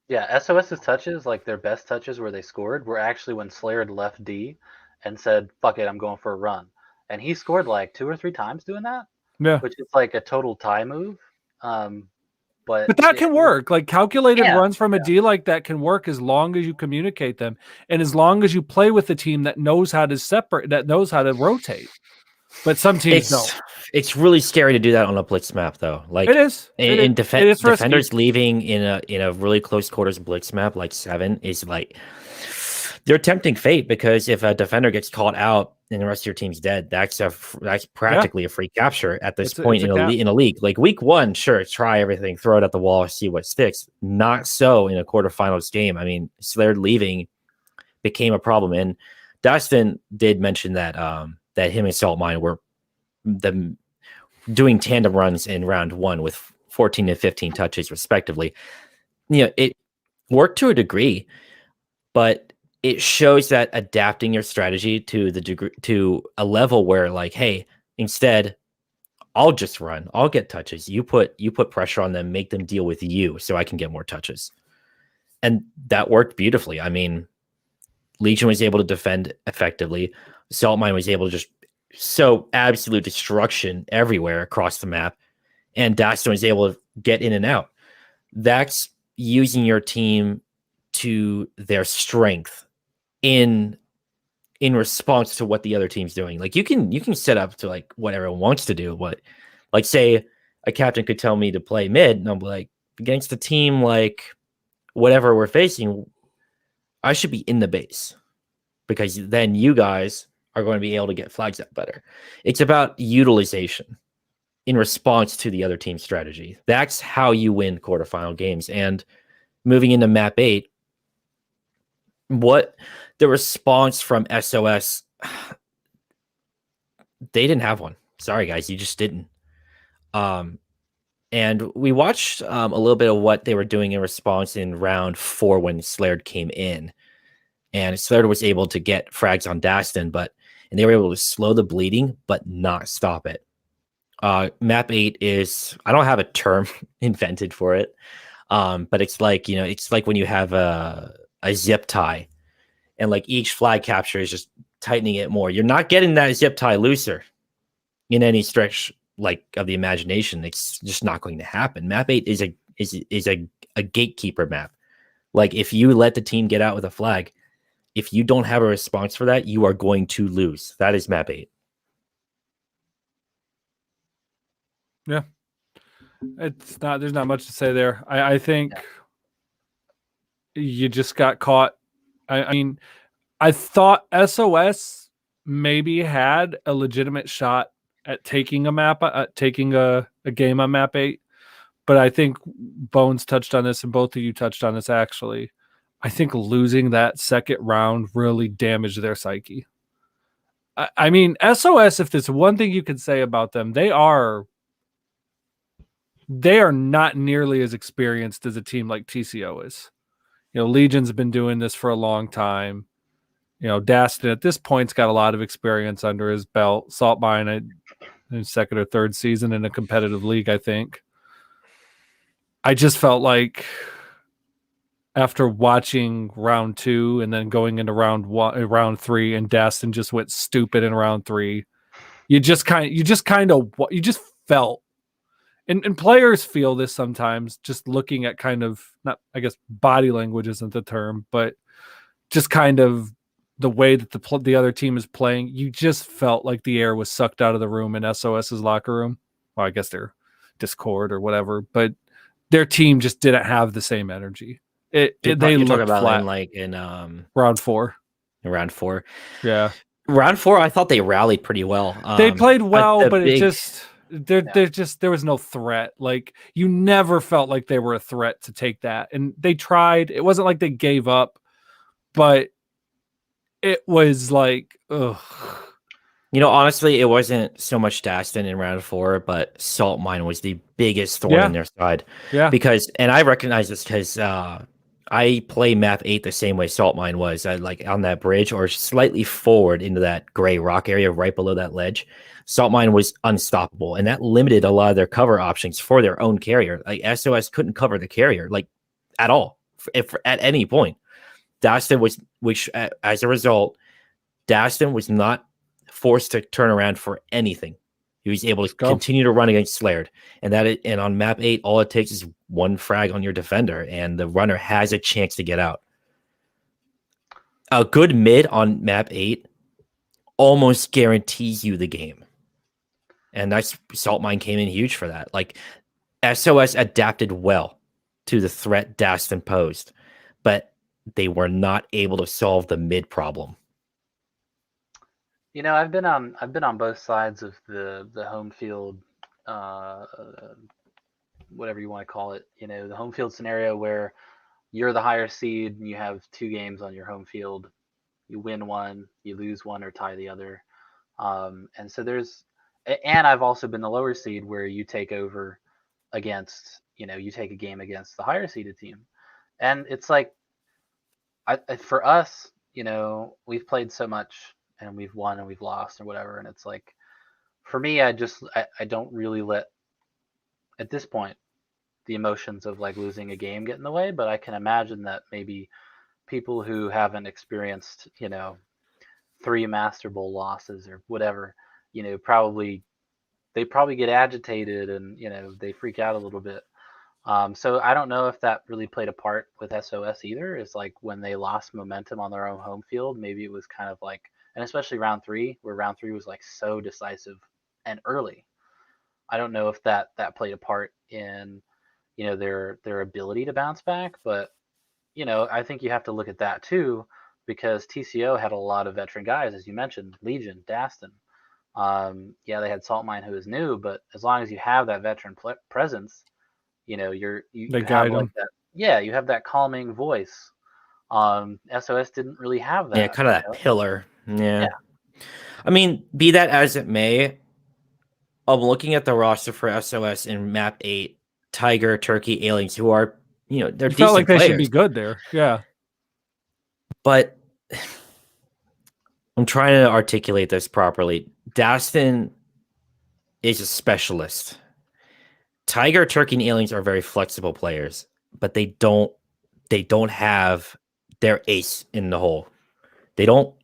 Yeah, SOS's touches, like their best touches where they scored, were actually when Slayer had left D and said, fuck it, I'm going for a run. And he scored like 2 or 3 times doing that. Yeah. Which is like a total tie move. But that can work. Like, calculated runs from a D like that can work as long as you communicate them. And as long as you play with a team that knows how to separate, that knows how to rotate. But some teams don't. It's really scary to do that on a Blitz map, though. Like, it is. Defenders leaving in a really close quarters Blitz map like 7 is like, they're tempting fate, because if a defender gets caught out and the rest of your team's dead, that's practically a free capture at this point in a league. Like week 1, sure, try everything, throw it at the wall, see what sticks. Not so in a quarterfinals game. I mean, Slayer leaving became a problem, and Dastin did mention that that him and Salt Mine were doing tandem runs in round 1 with 14 and 15 touches respectively. It worked to a degree, but it shows that adapting your strategy to a level where, like, hey, instead, I'll just run, I'll get touches. You put pressure on them, make them deal with you, so I can get more touches, and that worked beautifully. I mean, Legion was able to defend effectively. Salt Mine was able to just sow absolute destruction everywhere across the map, and Dastin was able to get in and out. That's using your team to their strength in response to what the other team's doing. Like, you can set up to like what everyone wants to do, but like, say a captain could tell me to play mid, and I'm like, against a team like whatever we're facing, I should be in the base because then you guys are going to be able to get flags out better. It's about utilization in response to the other team's strategy. That's how you win quarterfinal games. And moving into map 8, what the response from SOS, they didn't have one. Sorry, guys, you just didn't. And we watched a little bit of what they were doing in response in round 4 when Slared came in. And Slared was able to get frags on Dastin, and they were able to slow the bleeding, but not stop it. Map 8 is, I don't have a term invented for it, but it's like, it's like when you have a zip tie, and like each flag capture is just tightening it more. You're not getting that zip tie looser in any stretch like of the imagination. It's just not going to happen. Map 8 is a gatekeeper map. Like if you let the team get out with a flag, if you don't have a response for that, you are going to lose. That is map 8. Yeah. There's not much to say there. I think you just got caught. I mean, I thought SOS maybe had a legitimate shot at taking a game on map 8, but I think Bones touched on this, and both of you touched on this actually. I think losing that second round really damaged their psyche. I mean, SOS, if there's one thing you can say about them, they are not nearly as experienced as a team like TCO is. Legion's been doing this for a long time. Dastin at this point's got a lot of experience under his belt. Saltmine in second or third season in a competitive league, I think. I just felt like after watching round 2 and then going into round 3, and Dastin just went stupid in round 3, you just felt, and players feel this sometimes, just looking at kind of, not, I guess body language isn't the term, but just kind of the way that the other team is playing, you just felt like the air was sucked out of the room in SOS's locker room. Well, I guess their Discord or whatever, but their team just didn't have the same energy. They looked about flat in round 4. In round 4, yeah, round 4, I thought they rallied pretty well. They played well, but it just there was no threat. Like you never felt like they were a threat to take that, and they tried. It wasn't like they gave up, but it was like, ugh. Honestly, it wasn't so much Dastin in round 4, but Saltmine was the biggest thorn in their side. Yeah. And I recognize this because I play map 8 the same way Saltmine was. Like on that bridge or slightly forward into that gray rock area right below that ledge. Saltmine was unstoppable, and that limited a lot of their cover options for their own carrier. Like SOS couldn't cover the carrier like at all, if at any point. Dastin was, as a result, Dastin was not forced to turn around for anything. He was able to continue to run against Slared, and on map 8, all it takes is one frag on your defender, and the runner has a chance to get out. A good mid on map 8 almost guarantees you the game, and that's Saltmine came in huge for that. Like SOS adapted well to the threat Dastin posed, but they were not able to solve the mid problem. I've been on both sides of the home field, whatever you want to call it. The home field scenario where you're the higher seed and you have 2 games on your home field. You win one, you lose one, or tie the other. And so and I've also been the lower seed where you take over against, you take a game against the higher seeded team, and it's like, for us, we've played so much and we've won and we've lost or whatever. And it's like, for me, I don't really let, at this point, the emotions of like losing a game get in the way. But I can imagine that maybe people who haven't experienced, 3 Master Bowl losses or whatever, they probably get agitated and, they freak out a little bit. So I don't know if that really played a part with SOS either. Is like when they lost momentum on their own home field, maybe it was kind of like, and especially round 3, where round 3 was like so decisive and early. I don't know if that played a part in, their ability to bounce back, but I think you have to look at that too, because TCO had a lot of veteran guys, as you mentioned, Legion, Dastin. Yeah, they had Saltmine, who is new, but as long as you have that veteran presence, you They have guide like them. that. Yeah, you have that calming voice. SOS didn't really have that. Yeah, kind of that pillar. Yeah. Yeah. I mean, be that as it may, I'm looking at the roster for SOS in Map 8, Tiger, Turkey, Aliens, who are, they're You decent felt like they players. should be good there. Yeah. But I'm trying to articulate this properly. Dastin is a specialist. Tiger, Turkey, and Aliens are very flexible players, but they don't have their ace in the hole. They don't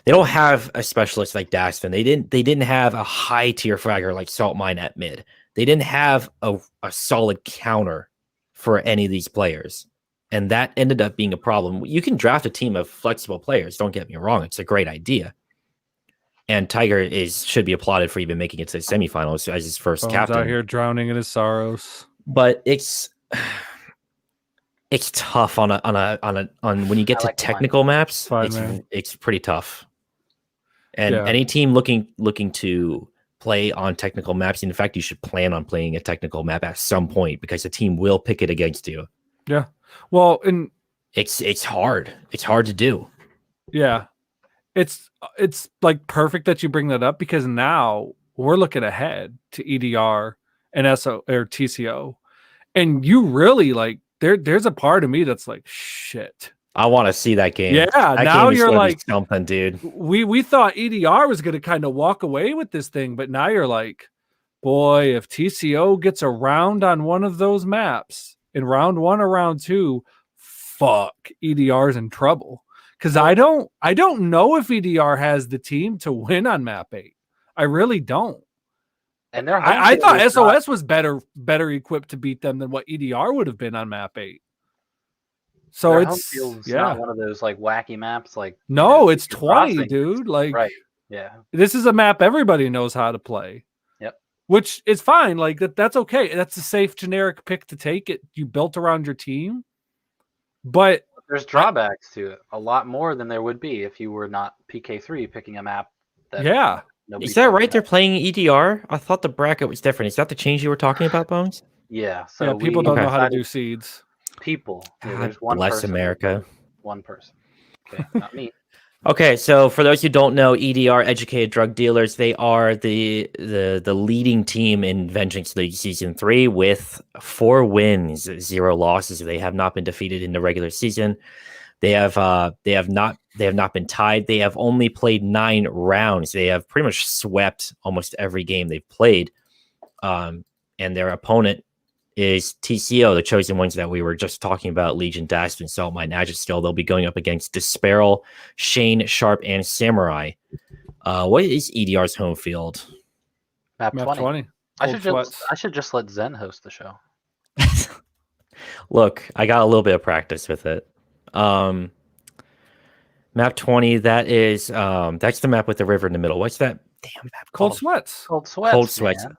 have a specialist like Dastin. They didn't have a high tier fragger like Saltmine at mid. They didn't have a solid counter for any of these players. And that ended up being a problem. You can draft a team of flexible players. Don't get me wrong. It's a great idea. And Tiger should be applauded for even making it to the semifinals as his first Bones captain. out here drowning in his sorrows. But it's tough on when you get to technical maps. It's pretty tough. And any team looking to play on technical maps, in fact, you should plan on playing a technical map at some point because the team will pick it against you. Yeah. Well, and it's hard. It's hard to do. Yeah. It's like perfect that you bring that up because now we're looking ahead to EDR and TCO. And you really like there's a part of me that's like, shit. I want to see that game. Yeah, that now game you're like something, dude. We thought EDR was going to kind of walk away with this thing, but now you're like, boy, if TCO gets around on one of those maps in round 1 or round 2, fuck, EDR's in trouble. Because I don't know if EDR has the team to win on map 8. I really don't. And I thought SOS was better equipped to beat them than what EDR would have been on map 8. So it's not one of those like wacky maps. Like no, it's 20, dude. Like right, yeah. This is a map everybody knows how to play. Yep. Which is fine. Like that's okay. That's a safe generic pick to take. It you built around your team, but there's drawbacks to it. A lot more than there would be if you were not PK3 picking a map. Is that right? They're playing EDR. I thought the bracket was different. Is that the change you were talking about, Bones? Yeah. So people don't know how to do seeds. People. There's one bless person. America. One person. Okay, not me. Okay, so for those who don't know, EDR, Educated Drug Dealers, they are the leading team in Vengeance League Season 3 with 4 wins, 0 losses. They have not been defeated in the regular season. They have not been tied. They have only played 9 rounds. They have pretty much swept almost every game they've played. And their opponent is TCO, the chosen ones that we were just talking about, Legion, Dastin, Saltmine, Agistil. They'll be going up against Disparel, Shane, Sharp, and Samurai. What is EDR's home field? Map 20. I should just let Xen host the show. Look, I got a little bit of practice with it. Map 20, that is that's the map with the river in the middle. What's that damn map called? Cold Sweats. Man.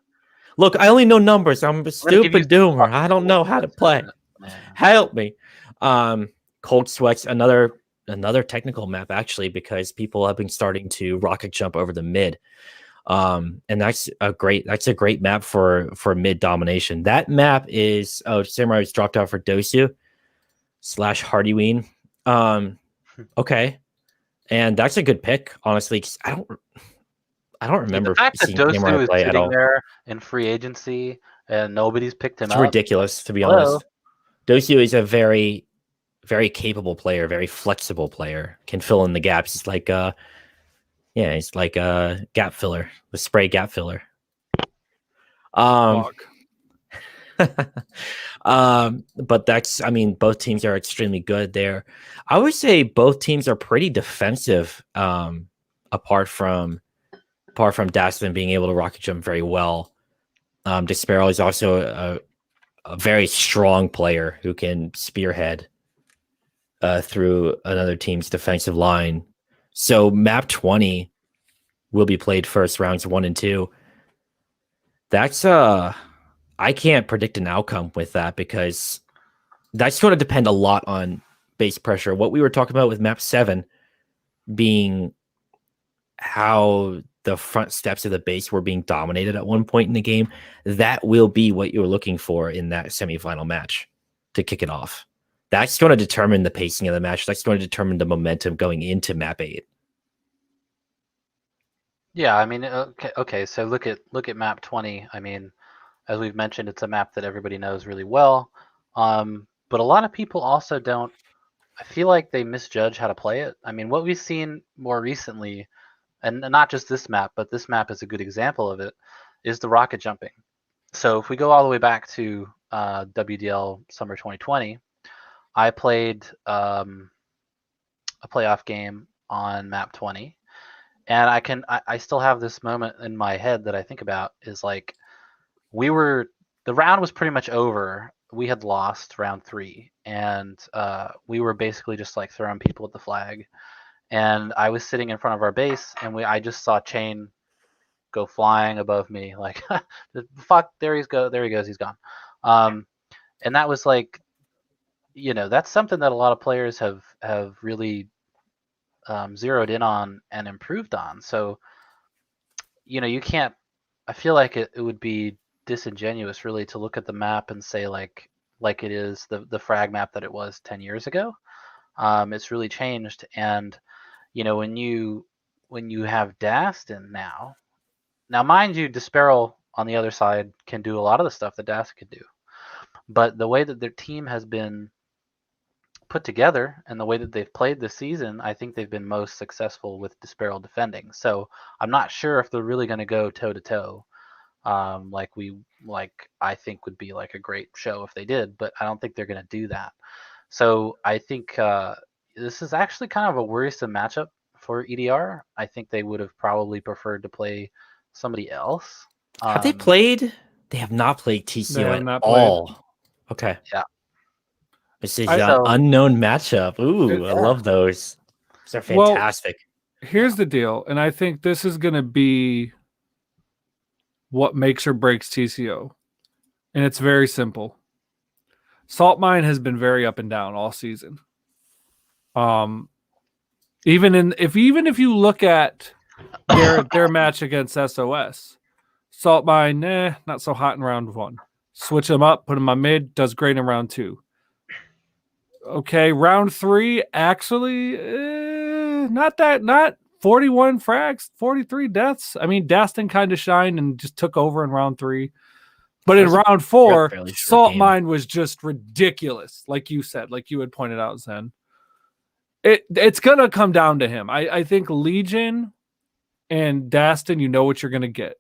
Look, I only know numbers. I'm a stupid doomer. I don't know how to play. Help me. Cold Sweats, another technical map actually, because people have been starting to rocket jump over the mid. And that's a great map for mid domination. That map is Samurai was dropped out for Dosu / Hardyween. Okay. And that's a good pick, honestly, because I don't remember the fact that Dosu is sitting there in free agency and nobody's picked him up. It's ridiculous, to be honest. Dosu is a very, very capable player, very flexible player, can fill in the gaps. It's like he's like a gap filler, the spray gap filler. But both teams are extremely good there. I would say both teams are pretty defensive, apart from Dastin being able to rocket jump very well. Disparel is also a very strong player who can spearhead through another team's defensive line. So map 20 will be played first, rounds 1 and 2. That's I can't predict an outcome with that because that's going to depend a lot on base pressure. What we were talking about with map 7 being how the front steps of the base were being dominated at one point in the game, that will be what you're looking for in that semifinal match to kick it off. That's going to determine the pacing of the match. That's going to determine the momentum going into map 8. Yeah, I mean, okay. So look at map 20. I mean, as we've mentioned, it's a map that everybody knows really well. But a lot of people also don't. I feel like they misjudge how to play it. I mean, what we've seen more recently, and not just this map, but this map is a good example of it, is the rocket jumping. So if we go all the way back to WDL Summer 2020, I played a playoff game on map 20, and I still have this moment in my head that I think about is like the round was pretty much over. We had lost round 3, and we were basically just like throwing people at the flag. And I was sitting in front of our base, and I just saw Chain go flying above me, like fuck, there he goes, he's gone. And that was like, that's something that a lot of players have really zeroed in on and improved on. So you can't. I feel like it would be disingenuous really to look at the map and say like it is the frag map that it was 10 years ago. It's really changed, and when you have Dastin now mind you, Disparel on the other side can do a lot of the stuff that Dastin could do, but the way that their team has been put together and the way that they've played this season, I think they've been most successful with Disparel defending. So I'm not sure if they're really going to go toe to toe. I think would be like a great show if they did, but I don't think they're going to do that. So I think this is actually kind of a worrisome matchup for EDR. I think they would have probably preferred to play somebody else. Have they played? They have not played TCO at all. Okay. Yeah. This is an unknown matchup. Ooh, I love those. These are fantastic. Well, here's the deal, and I think this is going to be what makes or breaks TCO. And it's very simple. Salt Mine has been very up and down all season. Even if you look at their match against SOS, Salt Mine, not so hot in round 1. Switch them up, put them on mid, does great in round 2. Okay, round 3, actually, not 41 frags, 43 deaths. I mean, Dastin kind of shined and just took over in round 3. But in round 4, Salt Mine was just ridiculous, like you said, like you had pointed out, Xen. It's going to come down to him. I think Legion and Dastin, you know what you're going to get.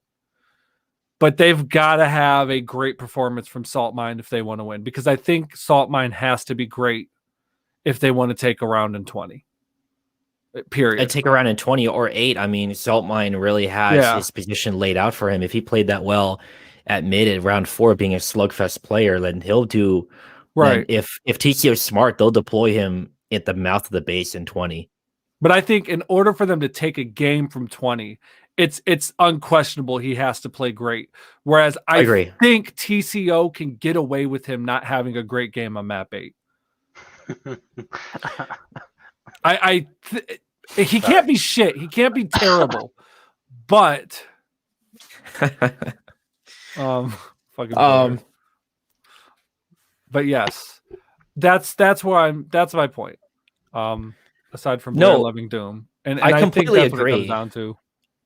But they've got to have a great performance from Salt Mine if they want to win, because I think Salt Mine has to be great if they want to take a round in 20. Period. I'd take a round in 20 or 8. I mean, Salt Mine really has his position laid out for him. If he played that well at mid at round 4, being a slugfest player, then he'll do right. If TCO's smart, they'll deploy him at the mouth of the base in 20. But I think in order for them to take a game from 20, it's unquestionable he has to play great. Whereas I agree. Think TCO can get away with him not having a great game on map 8. He can't be shit. He can't be terrible. But but yes, that's my point. Aside from loving Doom, and I completely think that's agree. What it comes down to.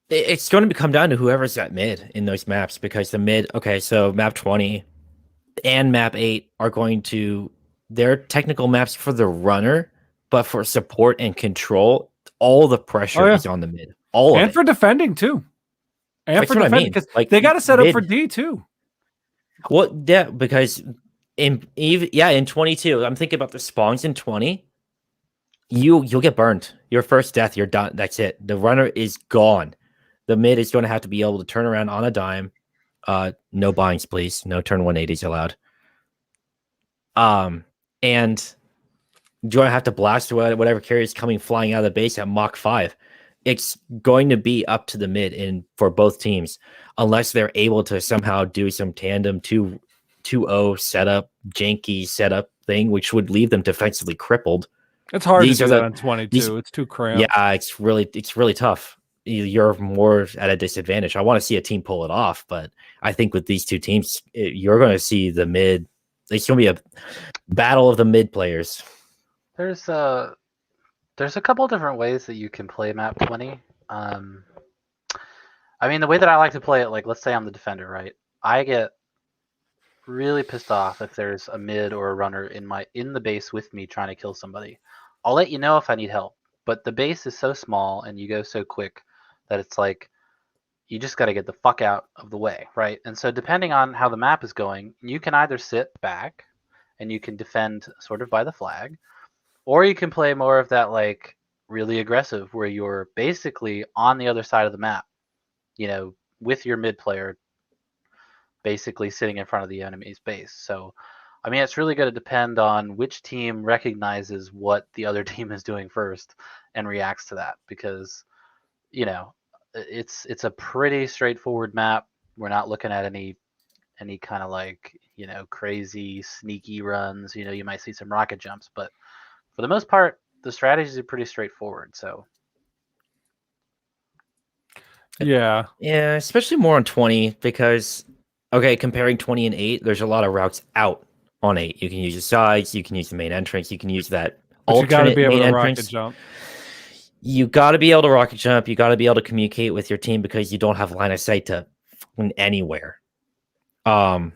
It's going to come down to whoever's at mid in those maps, because the mid, okay, so map 20 and map 8 are going to, they're technical maps for the runner, but for support and control, all the pressure is on the mid. All and of it. For defending too. And for defending, because they got to set up for D too. Well, yeah, because in 22, I'm thinking about the spawns in 20. You'll get burned. Your first death, you're done. That's it. The runner is gone. The mid is going to have to be able to turn around on a dime. No binds, please. No turn 180s allowed. And you're going to have to blast whatever carrier is coming flying out of the base at Mach 5. it's going to be up to the mid and for both teams, unless they're able to somehow do some tandem 2-0 setup, janky setup thing, which would leave them defensively crippled. It's hard to do that on 22. It's too cramped. Yeah, it's really tough. You're more at a disadvantage. I want to see a team pull it off, but I think with these two teams, you're going to see the mid. It's going to be a battle of the mid players. There's a couple different ways that you can play map 20. I mean, the way that I like to play it, like let's say I'm the defender, right? I get really pissed off if there's a mid or a runner in the base with me trying to kill somebody. I'll let you know if I need help, but the base is so small and you go so quick that it's like you just got to get the fuck out of the way, right? And so depending on how the map is going, you can either sit back and you can defend sort of by the flag, or you can play more of that like really aggressive where you're basically on the other side of the map, with your mid player basically sitting in front of the enemy's base. So, I mean, it's really going to depend on which team recognizes what the other team is doing first and reacts to that, because, it's a pretty straightforward map. We're not looking at any kind of like, crazy sneaky runs. You might see some rocket jumps, but for the most part, the strategies are pretty straightforward. So. Yeah, especially more on 20 because, okay, comparing 20 and 8, there's a lot of routes out on 8. You can use the sides, you can use the main entrance, you can use that but you got to alternate be able main to entrance. rocket jump. You got to be able to rocket jump. You got to be able to communicate with your team because you don't have line of sight to anywhere. Map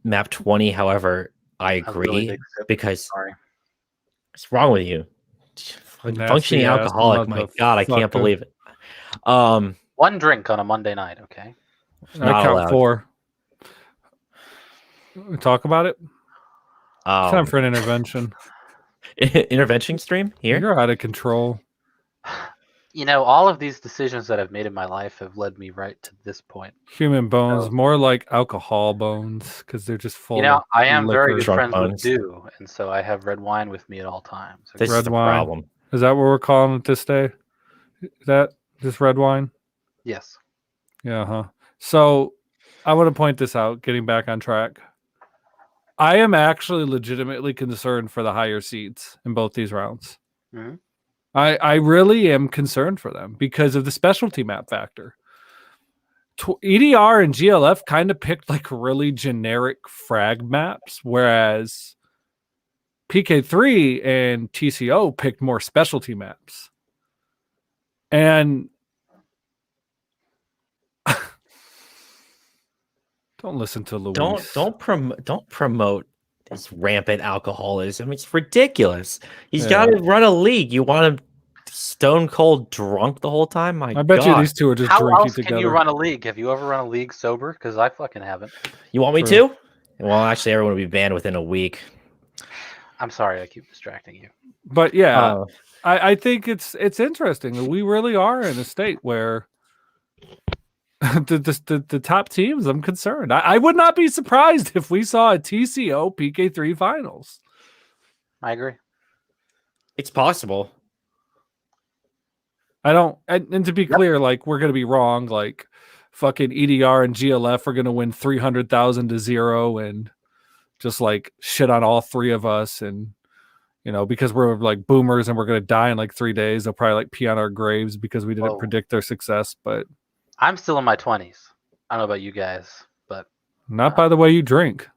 20, however, I agree because Sorry. what's wrong with you? Functioning alcoholic. My God, I can't believe it. One drink on a Monday night, okay? I count 4. We talk about it. Time for an intervention. Intervention stream here. You're out of control. All of these decisions that I've made in my life have led me right to this point. HumanBones, more like alcohol bones, because they're just full. I am liquor. very good friends bones. with Dew, and so I have red wine with me at all times. This red is the wine. problem. Is that what we're calling it this day? Is that just red wine? Yes. Yeah, huh? So I want to point this out, getting back on track. I am actually legitimately concerned for the higher seeds in both these rounds. Mm-hmm. I really am concerned for them because of the specialty map factor. EDR and GLF kind of picked like really generic frag maps, whereas PK3 and TCO picked more specialty maps. And don't listen to Luis. Don't promote this rampant alcoholism. It's ridiculous. He's got to run a league. You want him stone cold drunk the whole time? I bet you these two are just drinking else together. Can you run a league? Have you ever run a league sober? Because I fucking haven't. You want me to? Well, actually, everyone will be banned within a week. I'm sorry, I keep distracting you. But yeah, I think it's interesting. We really are in a state where the top teams, I'm concerned. I would not be surprised if we saw a TCO PK3 finals. I agree. It's possible. I don't, and to be clear, like we're going to be wrong. Like fucking EDR and GLF are going to win 300,000 to 0 and just like shit on all three of us. And, because we're like boomers and we're going to die in like 3 days, they'll probably like pee on our graves because we didn't predict their success. But I'm still in my 20s. I don't know about you guys, but not by the way you drink.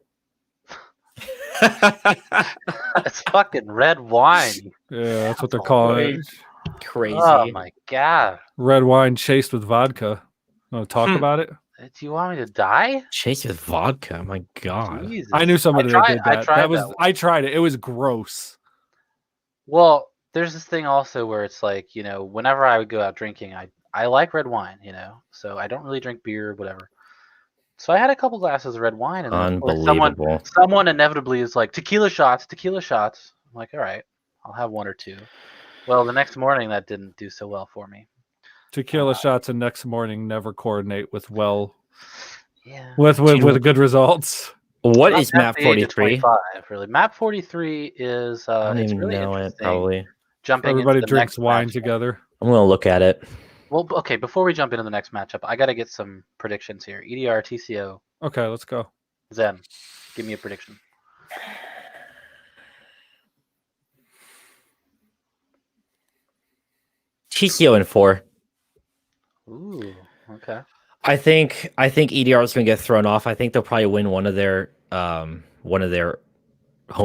It's fucking red wine. Yeah, that's what they're calling it. Crazy. Oh my God. Red wine chased with vodka. Want to talk about it? Do you want me to die? Chased with vodka. My God. Jesus. I knew somebody that did that. I tried it. It was gross. Well, there's this thing also where it's like, whenever I would go out drinking, I like red wine, so I don't really drink beer or whatever. So I had a couple glasses of red wine, and unbelievable. Someone inevitably is like, tequila shots. I'm like, all right, I'll have one or two. Well, the next morning that didn't do so well for me. Tequila shots and next morning never coordinate with with good results. What is map 43? Really, map 43 is I don't it's even really know it. interesting. Probably Jumping everybody into the drinks next wine map. together. I'm gonna look at it. Well, okay, before we jump into the next matchup, I got to get some predictions here. EDR, TCO, Okay, let's go. Xen, give me a prediction. TCO in 4. Ooh, okay. I think EDR is going to get thrown off. I think they'll probably win one of their home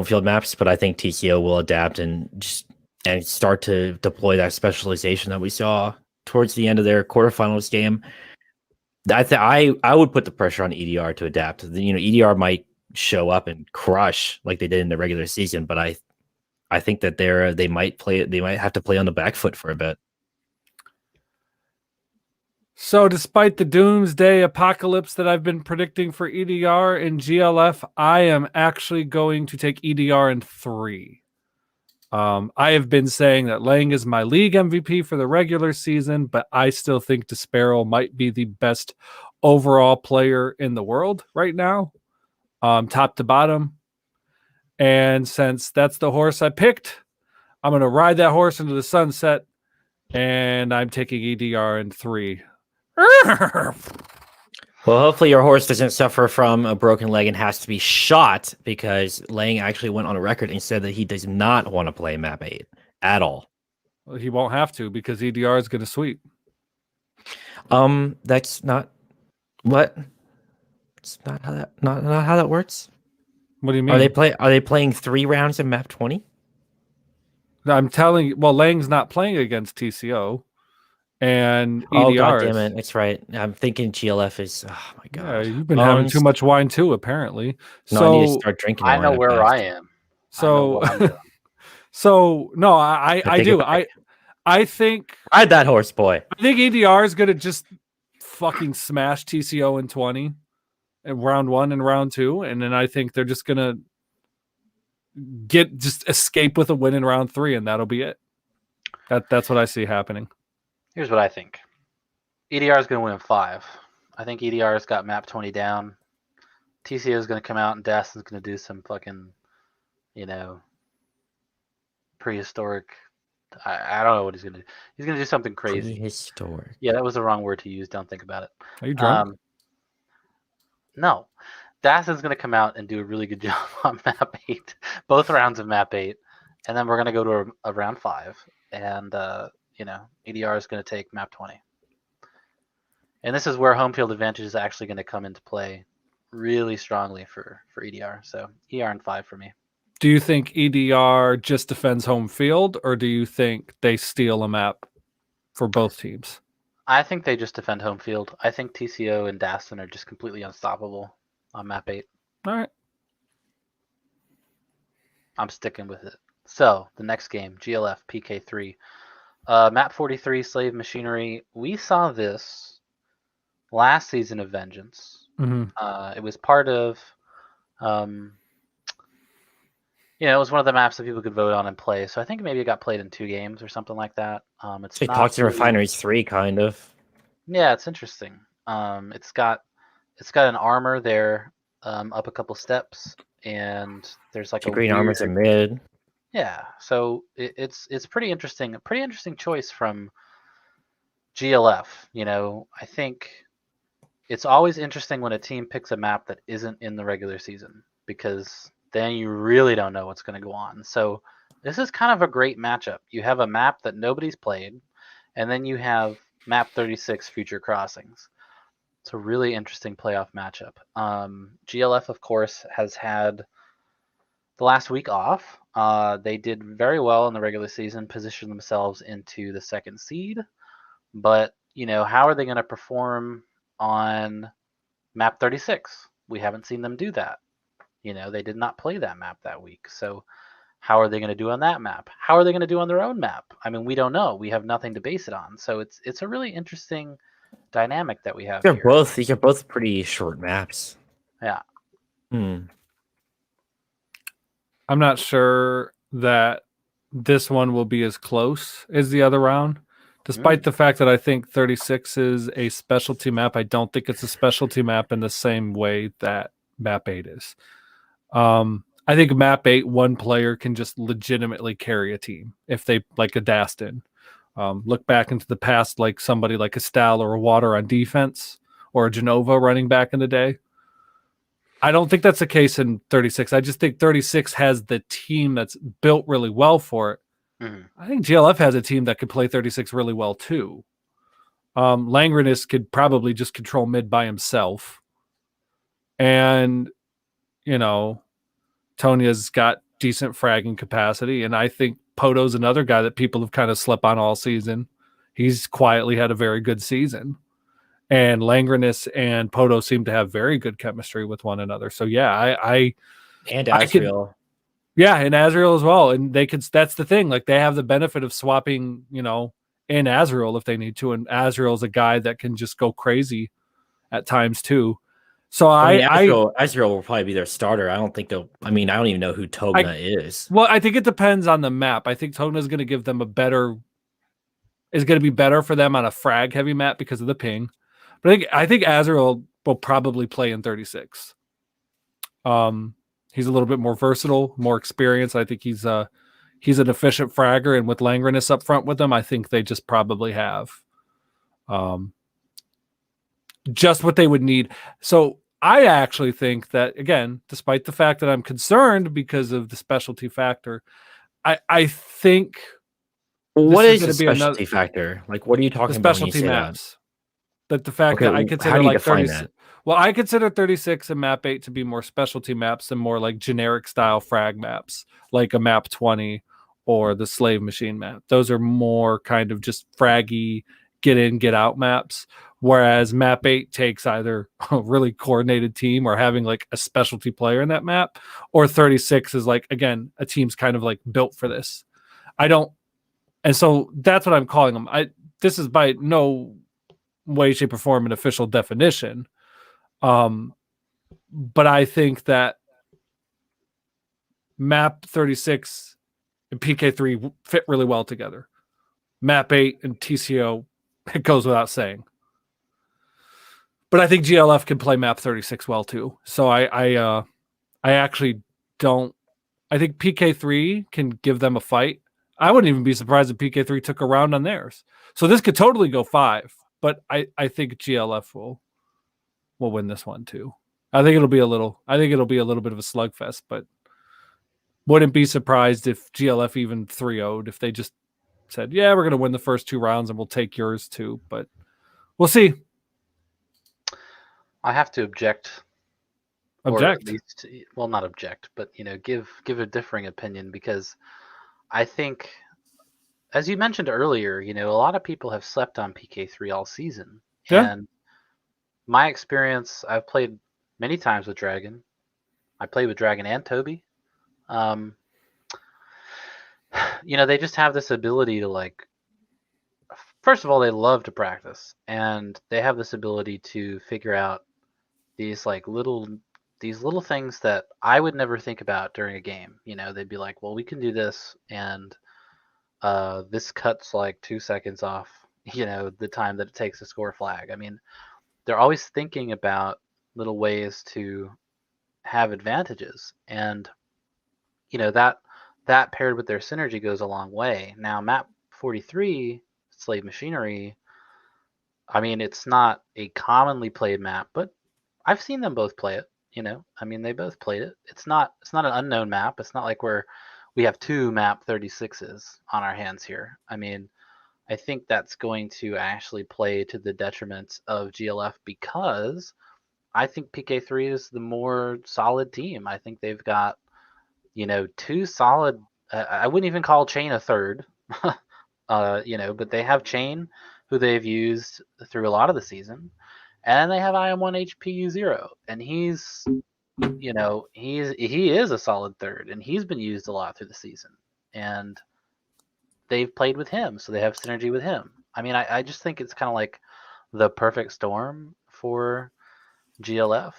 field maps, but I think TCO will adapt and start to deploy that specialization that we saw towards the end of their quarterfinals game. I would put the pressure on EDR to adapt. EDR might show up and crush like they did in the regular season, but I think that they might have to play on the back foot for a bit. So despite the doomsday apocalypse that I've been predicting for EDR and GLF, I am actually going to take EDR in 3. I have been saying that Lang is my league MVP for the regular season, but I still think Despero might be the best overall player in the world right now, top to bottom. And since that's the horse I picked, I'm going to ride that horse into the sunset, and I'm taking EDR in 3. Well, hopefully your horse doesn't suffer from a broken leg and has to be shot, because Lang actually went on a record and said that he does not want to play map 8 at all. Well, he won't have to because EDR is going to sweep. That's not what. It's not how that works. What do you mean? Are they playing 3 rounds of map 20? I'm telling you. Well, Lang's not playing against TCO. And EDR. Oh, God damn it. That's right. I'm thinking GLF is. Oh, my God. Yeah, you've been having too much wine, too, apparently. No, so, I need to start drinking. I know where I am. So, no, I do. I think. Ride that horse, boy. I think EDR is going to just fucking smash TCO in 20 in round 1 and round 2. And then I think they're just going to just escape with a win in round 3, and that'll be it. That's what I see happening. Here's what I think. EDR is going to win in 5. I think EDR's got map 20 down. TCO is going to come out and Dastin's going to do some fucking, prehistoric. I don't know what he's going to do. He's going to do something crazy. Prehistoric. Yeah, that was the wrong word to use. Don't think about it. Are you drunk? No. Dastin's going to come out and do a really good job on map 8. Both rounds of map 8. And then we're going to go to a round 5. And, EDR is going to take map 20. And this is where home field advantage is actually going to come into play really strongly for EDR. So ER in 5 for me. Do you think EDR just defends home field, or do you think they steal a map for both teams? I think they just defend home field. I think TCO and Dastin are just completely unstoppable on map 8. All right. I'm sticking with it. So the next game, GLF PK3. Map 43, Slave Machinery. We saw this last season of Vengeance. Mm-hmm. It was part of, it was one of the maps that people could vote on and play. So I think maybe it got played in 2 games or something like that. It's like Toxic Refineries 3, kind of. Yeah, it's interesting. It's got an armor there, up a couple steps, and there's like a green armor's in mid. Yeah, so it's pretty interesting. A pretty interesting choice from GLF. I think it's always interesting when a team picks a map that isn't in the regular season, because then you really don't know what's going to go on. So this is kind of a great matchup. You have a map that nobody's played, and then you have map 36 Future Crossings. It's a really interesting playoff matchup. GLF, of course, has had the last week off. They did very well in the regular season, positioned themselves into the 2nd seed. But, how are they going to perform on map 36? We haven't seen them do that. They did not play that map that week. So how are they going to do on that map? How are they going to do on their own map? I mean, we don't know. We have nothing to base it on. So it's a really interesting dynamic that we have here. These are both pretty short maps. Yeah. I'm not sure that this one will be as close as the other round. Despite the fact that I think 36 is a specialty map, I don't think it's a specialty map in the same way that map 8 is. I think map 8, one player can just legitimately carry a team if they like a Dastin. Look back into the past, like somebody like Estelle or a Water on defense, or a Genova running back in the day. I don't think that's the case in 36. I just think 36 has the team that's built really well for it. Mm-hmm. I think GLF has a team that could play 36 really well too. Langrenus could probably just control mid by himself. And, Tonya's got decent fragging capacity. And I think Poto's another guy that people have kind of slept on all season. He's quietly had a very good season. And Langrenus and Poto seem to have very good chemistry with one another. So yeah, and Azriel. And Azriel as well. And that's the thing. Like, they have the benefit of swapping, in Azriel if they need to. And Azriel is a guy that can just go crazy at times too. So Azriel will probably be their starter. I don't even know who Togna is. Well, I think it depends on the map. I think Togna is going to give them is going to be better for them on a frag heavy map because of the ping. But I think Azriel will probably play in 36. He's a little bit more versatile, more experienced. I think he's an efficient fragger, and with Langrenus up front with them, I think they just probably have just what they would need. So I actually think that, again, despite the fact that I'm concerned because of the specialty factor, I think what is the specialty factor? Like, what are you talking about when you say maps? That the fact that I consider like 36. Well, I consider 36 and map 8 to be more specialty maps and more like generic style frag maps, like a map 20 or the slave machine map. Those are more kind of just fraggy, get in, get out maps. Whereas map 8 takes either a really coordinated team or having like a specialty player in that map, or 36 is like, again, a team's kind of like built for this. And so that's what I'm calling them. This is by no way, shape, or form an official definition. But I think that map 36 and PK3 fit really well together. Map 8 and TCO, it goes without saying. But I think GLF can play map 36 well too. So I actually don't. I think PK3 can give them a fight. I wouldn't even be surprised if PK3 took a round on theirs. So this could totally go 5. But I think GLF will win this one too. I think it'll be a little bit of a slugfest, but wouldn't be surprised if GLF even 3-0'd if they just said, yeah, we're going to win the first 2 rounds and we'll take yours too. But we'll see. I have to object. Object? Or at least, well, not object, but give a differing opinion, because I think, as you mentioned earlier, a lot of people have slept on PK3 all season. Yeah. And my experience, I've played many times with Dragon. I played with Dragon and Toby. They just have this ability to, like, first of all, they love to practice, and they have this ability to figure out these little things that I would never think about during a game. They'd be like, well, we can do this, and this cuts like 2 seconds off, the time that it takes to score a flag. I mean, they're always thinking about little ways to have advantages, and that paired with their synergy goes a long way. Now, map 43, Slave Machinery, I mean, it's not a commonly played map, but I've seen them both play it. I mean, they both played it. It's not an unknown map. It's not like we have 2 map 36s on our hands here. I mean, I think that's going to actually play to the detriment of GLF, because I think PK3 is the more solid team. I think they've got, 2 solid. I wouldn't even call Chain a third, but they have Chain, who they've used through a lot of the season, and they have IM1 HPU0, and he is a solid third, and he's been used a lot through the season, and they've played with him, so they have synergy with him. I mean, I just think it's kind of like the perfect storm for GLF,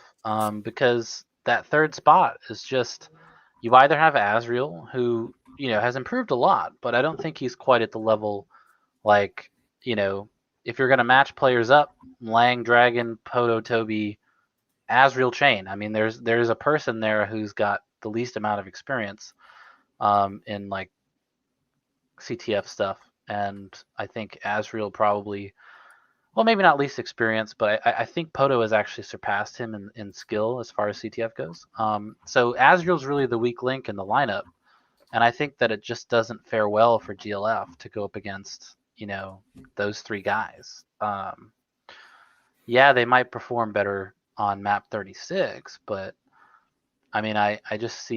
because that third spot is just, you either have Azriel, who has improved a lot, but I don't think he's quite at the level, like, if you're going to match players up, Lang, Dragon, Poto, Toby, Azriel, Chain. I mean, there's a person there who's got the least amount of experience in like CTF stuff, and I think Asriel probably, well, maybe not least experienced, but I think Poto has actually surpassed him in skill as far as CTF goes. So Asriel's really the weak link in the lineup, and I think that it just doesn't fare well for GLF to go up against, those three guys. Yeah, they might perform better on map 36, but I mean, I just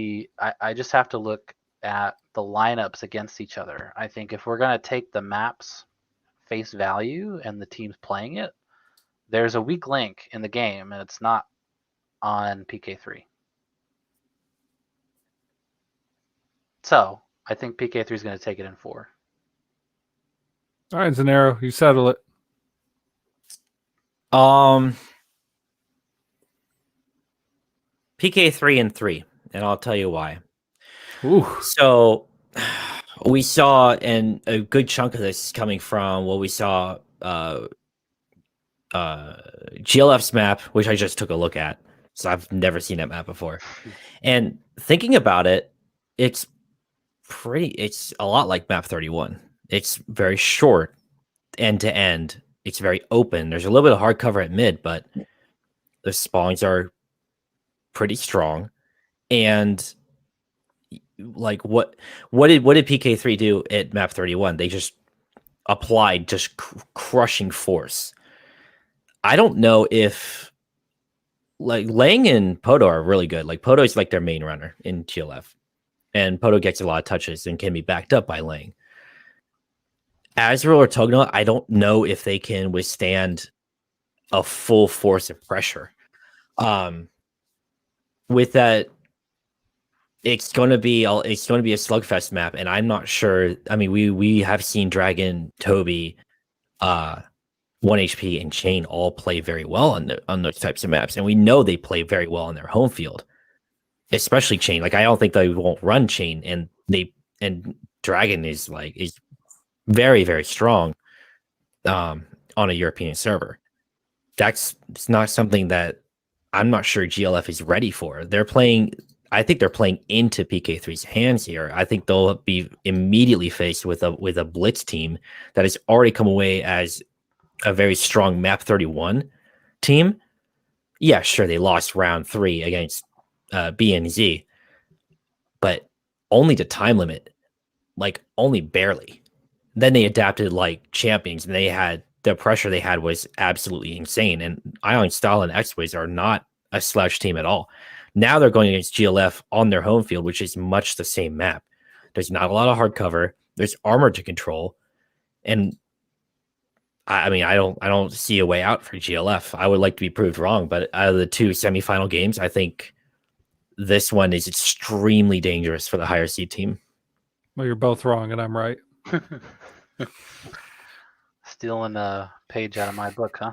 have to look at the lineups against each other. I think if we're going to take the maps face value and the teams playing it, there's a weak link in the game, and it's not on PK3. So I think PK3 is going to take it in 4. All right, Zanero, you settle it. PK3 and 3, and I'll tell you why. Ooh. So we saw, and a good chunk of this is coming from what we saw GLF's map, which I just took a look at. So I've never seen that map before. And thinking about it, it's a lot like map 31. It's very short, end to end. It's very open. There's a little bit of hard cover at mid, but the spawns are pretty strong. And like what did PK3 do at map 31? They just applied just crushing force. I don't know if like Lang and Poto are really good. Like Poto is like their main runner in GLF, and Poto gets a lot of touches and can be backed up by Lang. Azrael or Tugna, I don't know if they can withstand a full force of pressure. With that, it's going to be a slugfest map, and I'm not sure. I mean, we have seen Dragon, Toby, 1 HP, and Chain all play very well on those types of maps, and we know they play very well on their home field, especially Chain. Like I don't think they won't run Chain, and Dragon is very, very strong on a European server. It's not something that I'm not sure GLF is ready for. I think they're playing into PK3's hands here. I think they'll be immediately faced with a blitz team that has already come away as a very strong map 31 team. Yeah, sure, they lost round 3 against BNZ, but only to time limit, like only barely. Then they adapted like champions, and the pressure they had was absolutely insane. And Ion Style and X-Ways are not a slouch team at all. Now they're going against GLF on their home field, which is much the same map. There's not a lot of hard cover. There's armor to control, and I mean, I don't see a way out for GLF. I would like to be proved wrong, but out of the 2 semifinal games, I think this one is extremely dangerous for the higher seed team. Well, you're both wrong, and I'm right. Stealing a page out of my book, huh?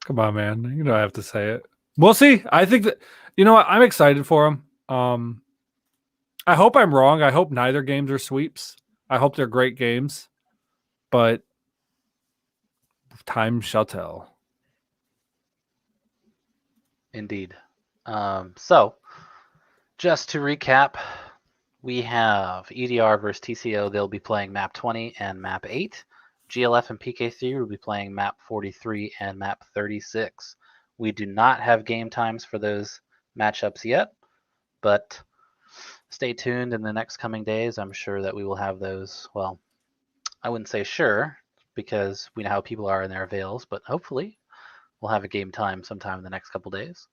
Come on, man. You don't have to say it. We'll see. I think that, you know what? I'm excited for them. I hope I'm wrong. I hope neither games are sweeps. I hope they're great games, but time shall tell. Indeed. So, just to recap, we have EDR versus TCO. They'll be playing map 20 and map 8. GLF and PK3 will be playing map 43 and map 36. We do not have game times for those matchups yet, but stay tuned in the next coming days. I'm sure that we will have those. Well, I wouldn't say sure because we know how people are in their avails, but hopefully we'll have a game time sometime in the next couple days.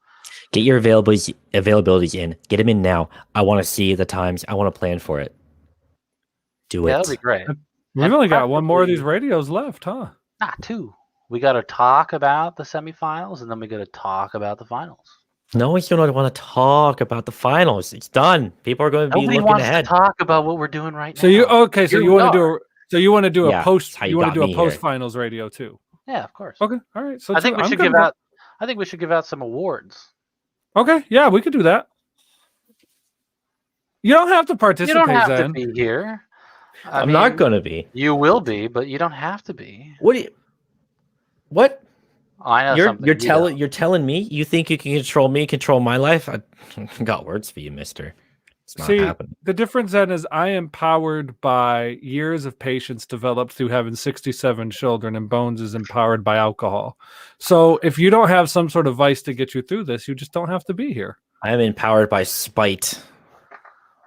Get your availabilities in. Get them in now. I want to see the times. I want to plan for it. Do it. Yeah, that'll be great. We've only got one more of these radios left, huh? Not 2. We got to talk about the semifinals, and then we got to talk about the finals. No, we still don't want to talk about the finals. It's done. People are going to be Nobody looking wants ahead. to talk about what we're doing right now. So you want to do Yeah, a post? how you You want got to do a me post here. finals radio too? Yeah, of course. Okay, all right. So I think we should give out. I think we should give out some awards. Okay, yeah, we could do that. You don't have to participate. You don't have Zen. to be here. I'm not going to be. You will be, but you don't have to be. What? I know something. You're telling me you think you can control me, control my life? I got words for you, mister. It's not See, happening. the difference then is I am powered by years of patience developed through having 67 children, and Bones is empowered by alcohol. So if you don't have some sort of vice to get you through this, you just don't have to be here. I am empowered by spite.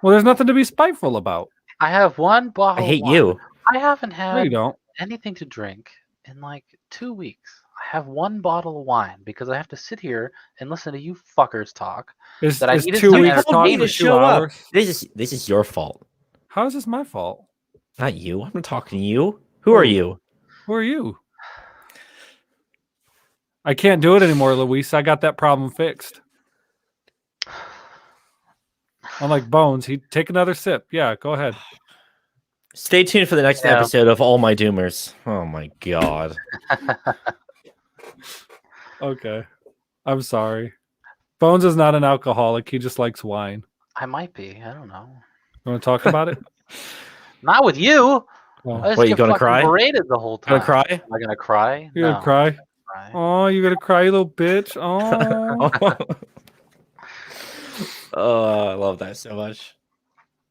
Well, there's nothing to be spiteful about. I have one bottle I hate of wine. you. I haven't No, you had don't. anything to drink in like 2 weeks. I have one bottle of wine because I have to sit here and listen to you fuckers talk. Is That I needed 2 some weeks told me talk to for 2 show up. hours? This is your fault, How is this my fault? not you. I'm not talking to you. Who are you? Who are you? I can't do it anymore, Luis. I got that problem fixed. Unlike Bones, he'd take another sip. Yeah, go ahead. Stay tuned for the next Yeah. episode of All My Doomers. Oh my god. Okay. I'm sorry. Bones is not an alcoholic. He just likes wine. I might be. I don't know. You want to talk about it? Not with you. Oh, I just What, you get gonna fucking cry? berated the whole time. Gonna cry? Am I gonna cry? you gonna No, cry? I'm not gonna cry. Oh, you gonna cry, you little bitch? Oh, Oh, I love that so much.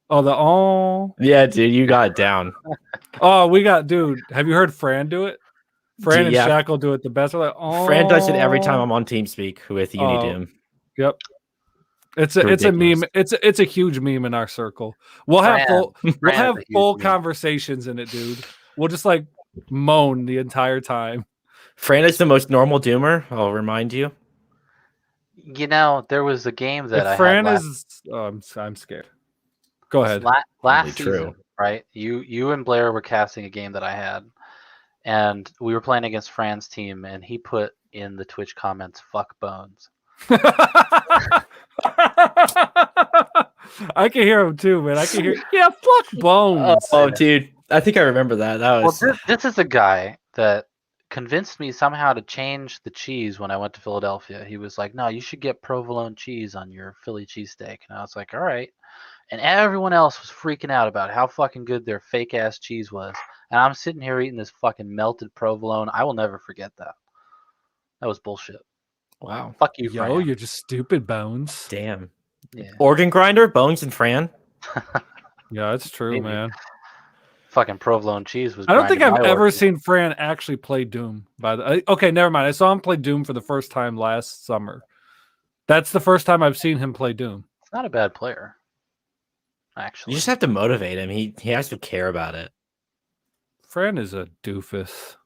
oh, the oh. Yeah, dude, you got it down. Oh, we got, dude. Have you heard Fran do it? Fran Dude, and yeah. Shackle do it the best. We're like, oh. Fran does it every time I'm on TeamSpeak with Unidoom. Yep. It's a Ridiculous. meme. It's a huge meme in our circle. We'll have Fran- full we'll Fran is have a huge full meme. conversations in it, dude. We'll just like moan the entire time. Fran is the most normal doomer, I'll remind you. You know, there was a game that If I Fran had last, is, I'm scared. Go ahead. last Probably season, true. right? You and Blair were casting a game that I had, and we were playing against Fran's team, and he put in the Twitch comments, "Fuck Bones." I can hear him too, man. I can hear. Yeah, fuck Bones. Oh, dude, I think I remember that. That Well, was this is a guy that convinced me somehow to change the cheese when I went to Philadelphia. He was like, "No, you should get provolone cheese on your Philly cheesesteak." And I was like, "All right." And everyone else was freaking out about how fucking good their fake ass cheese was. And I'm sitting here eating this fucking melted provolone. I will never forget that. That was bullshit. wow. Fuck you, Yo, Fran. you're just stupid, Bones. Damn. Yeah. Organ grinder, Bones and Fran. Yeah, it's true, Maybe. man. Fucking provolone cheese was. I don't think grinding I've my ever organs. seen Fran actually play Doom. Okay, never mind. I saw him play Doom for the first time last summer. That's the first time I've seen him play Doom. It's not a bad player, You actually. just have to motivate him. He has to care about it. Fran is a doofus.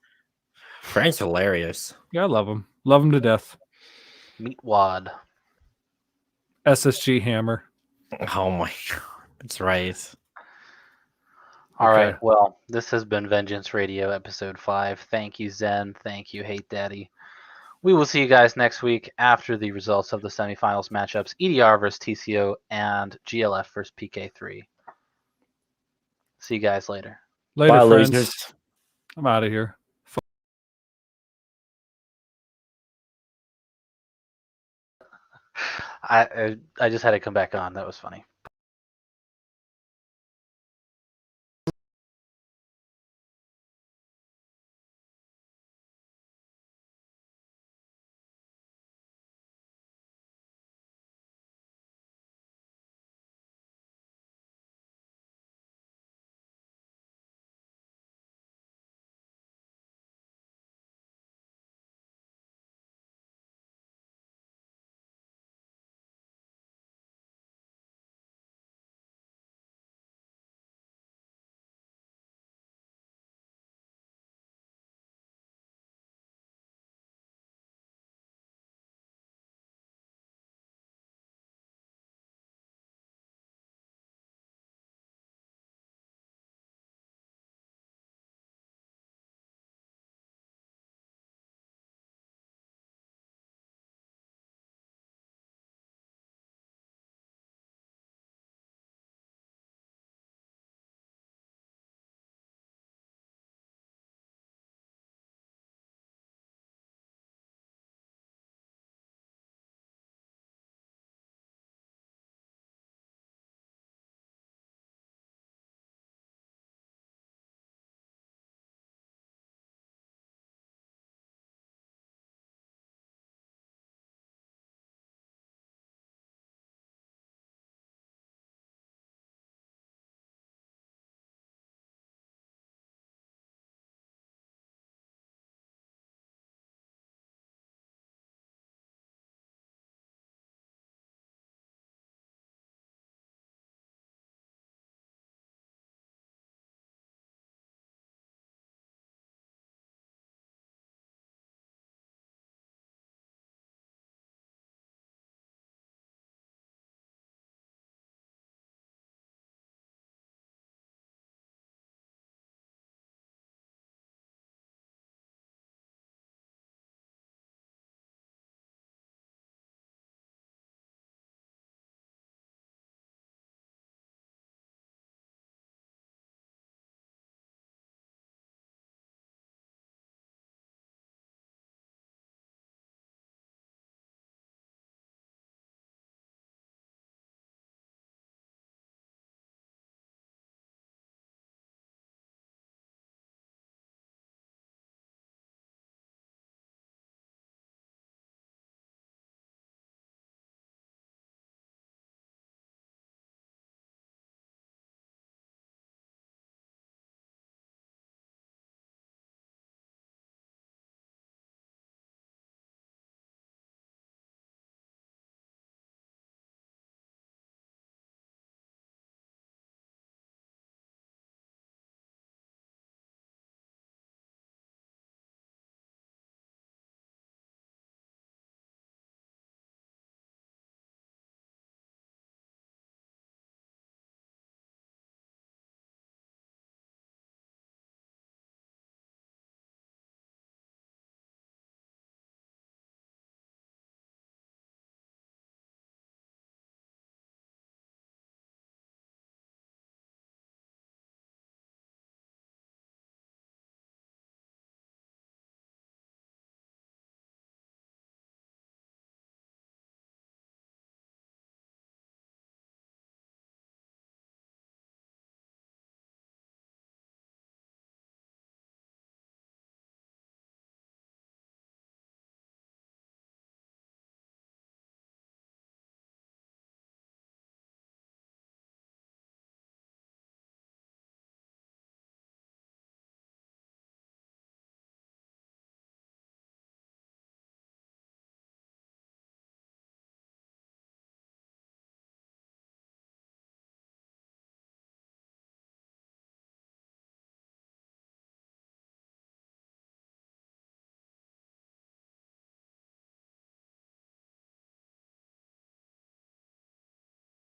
Fran's hilarious. Yeah, I love him. Love him to death. Meatwad. SSG Hammer. Oh my god. That's right. All Okay. right. Well, this has been Vengeance Radio, episode 5. Thank you, Zen. Thank you, HateDaddy. We will see you guys next week after the results of the semifinals matchups: EDR versus TCO and GLF versus PK3. See you guys later. Later, Bye, friends. losers. I'm out of here. I just had to come back on. That was funny.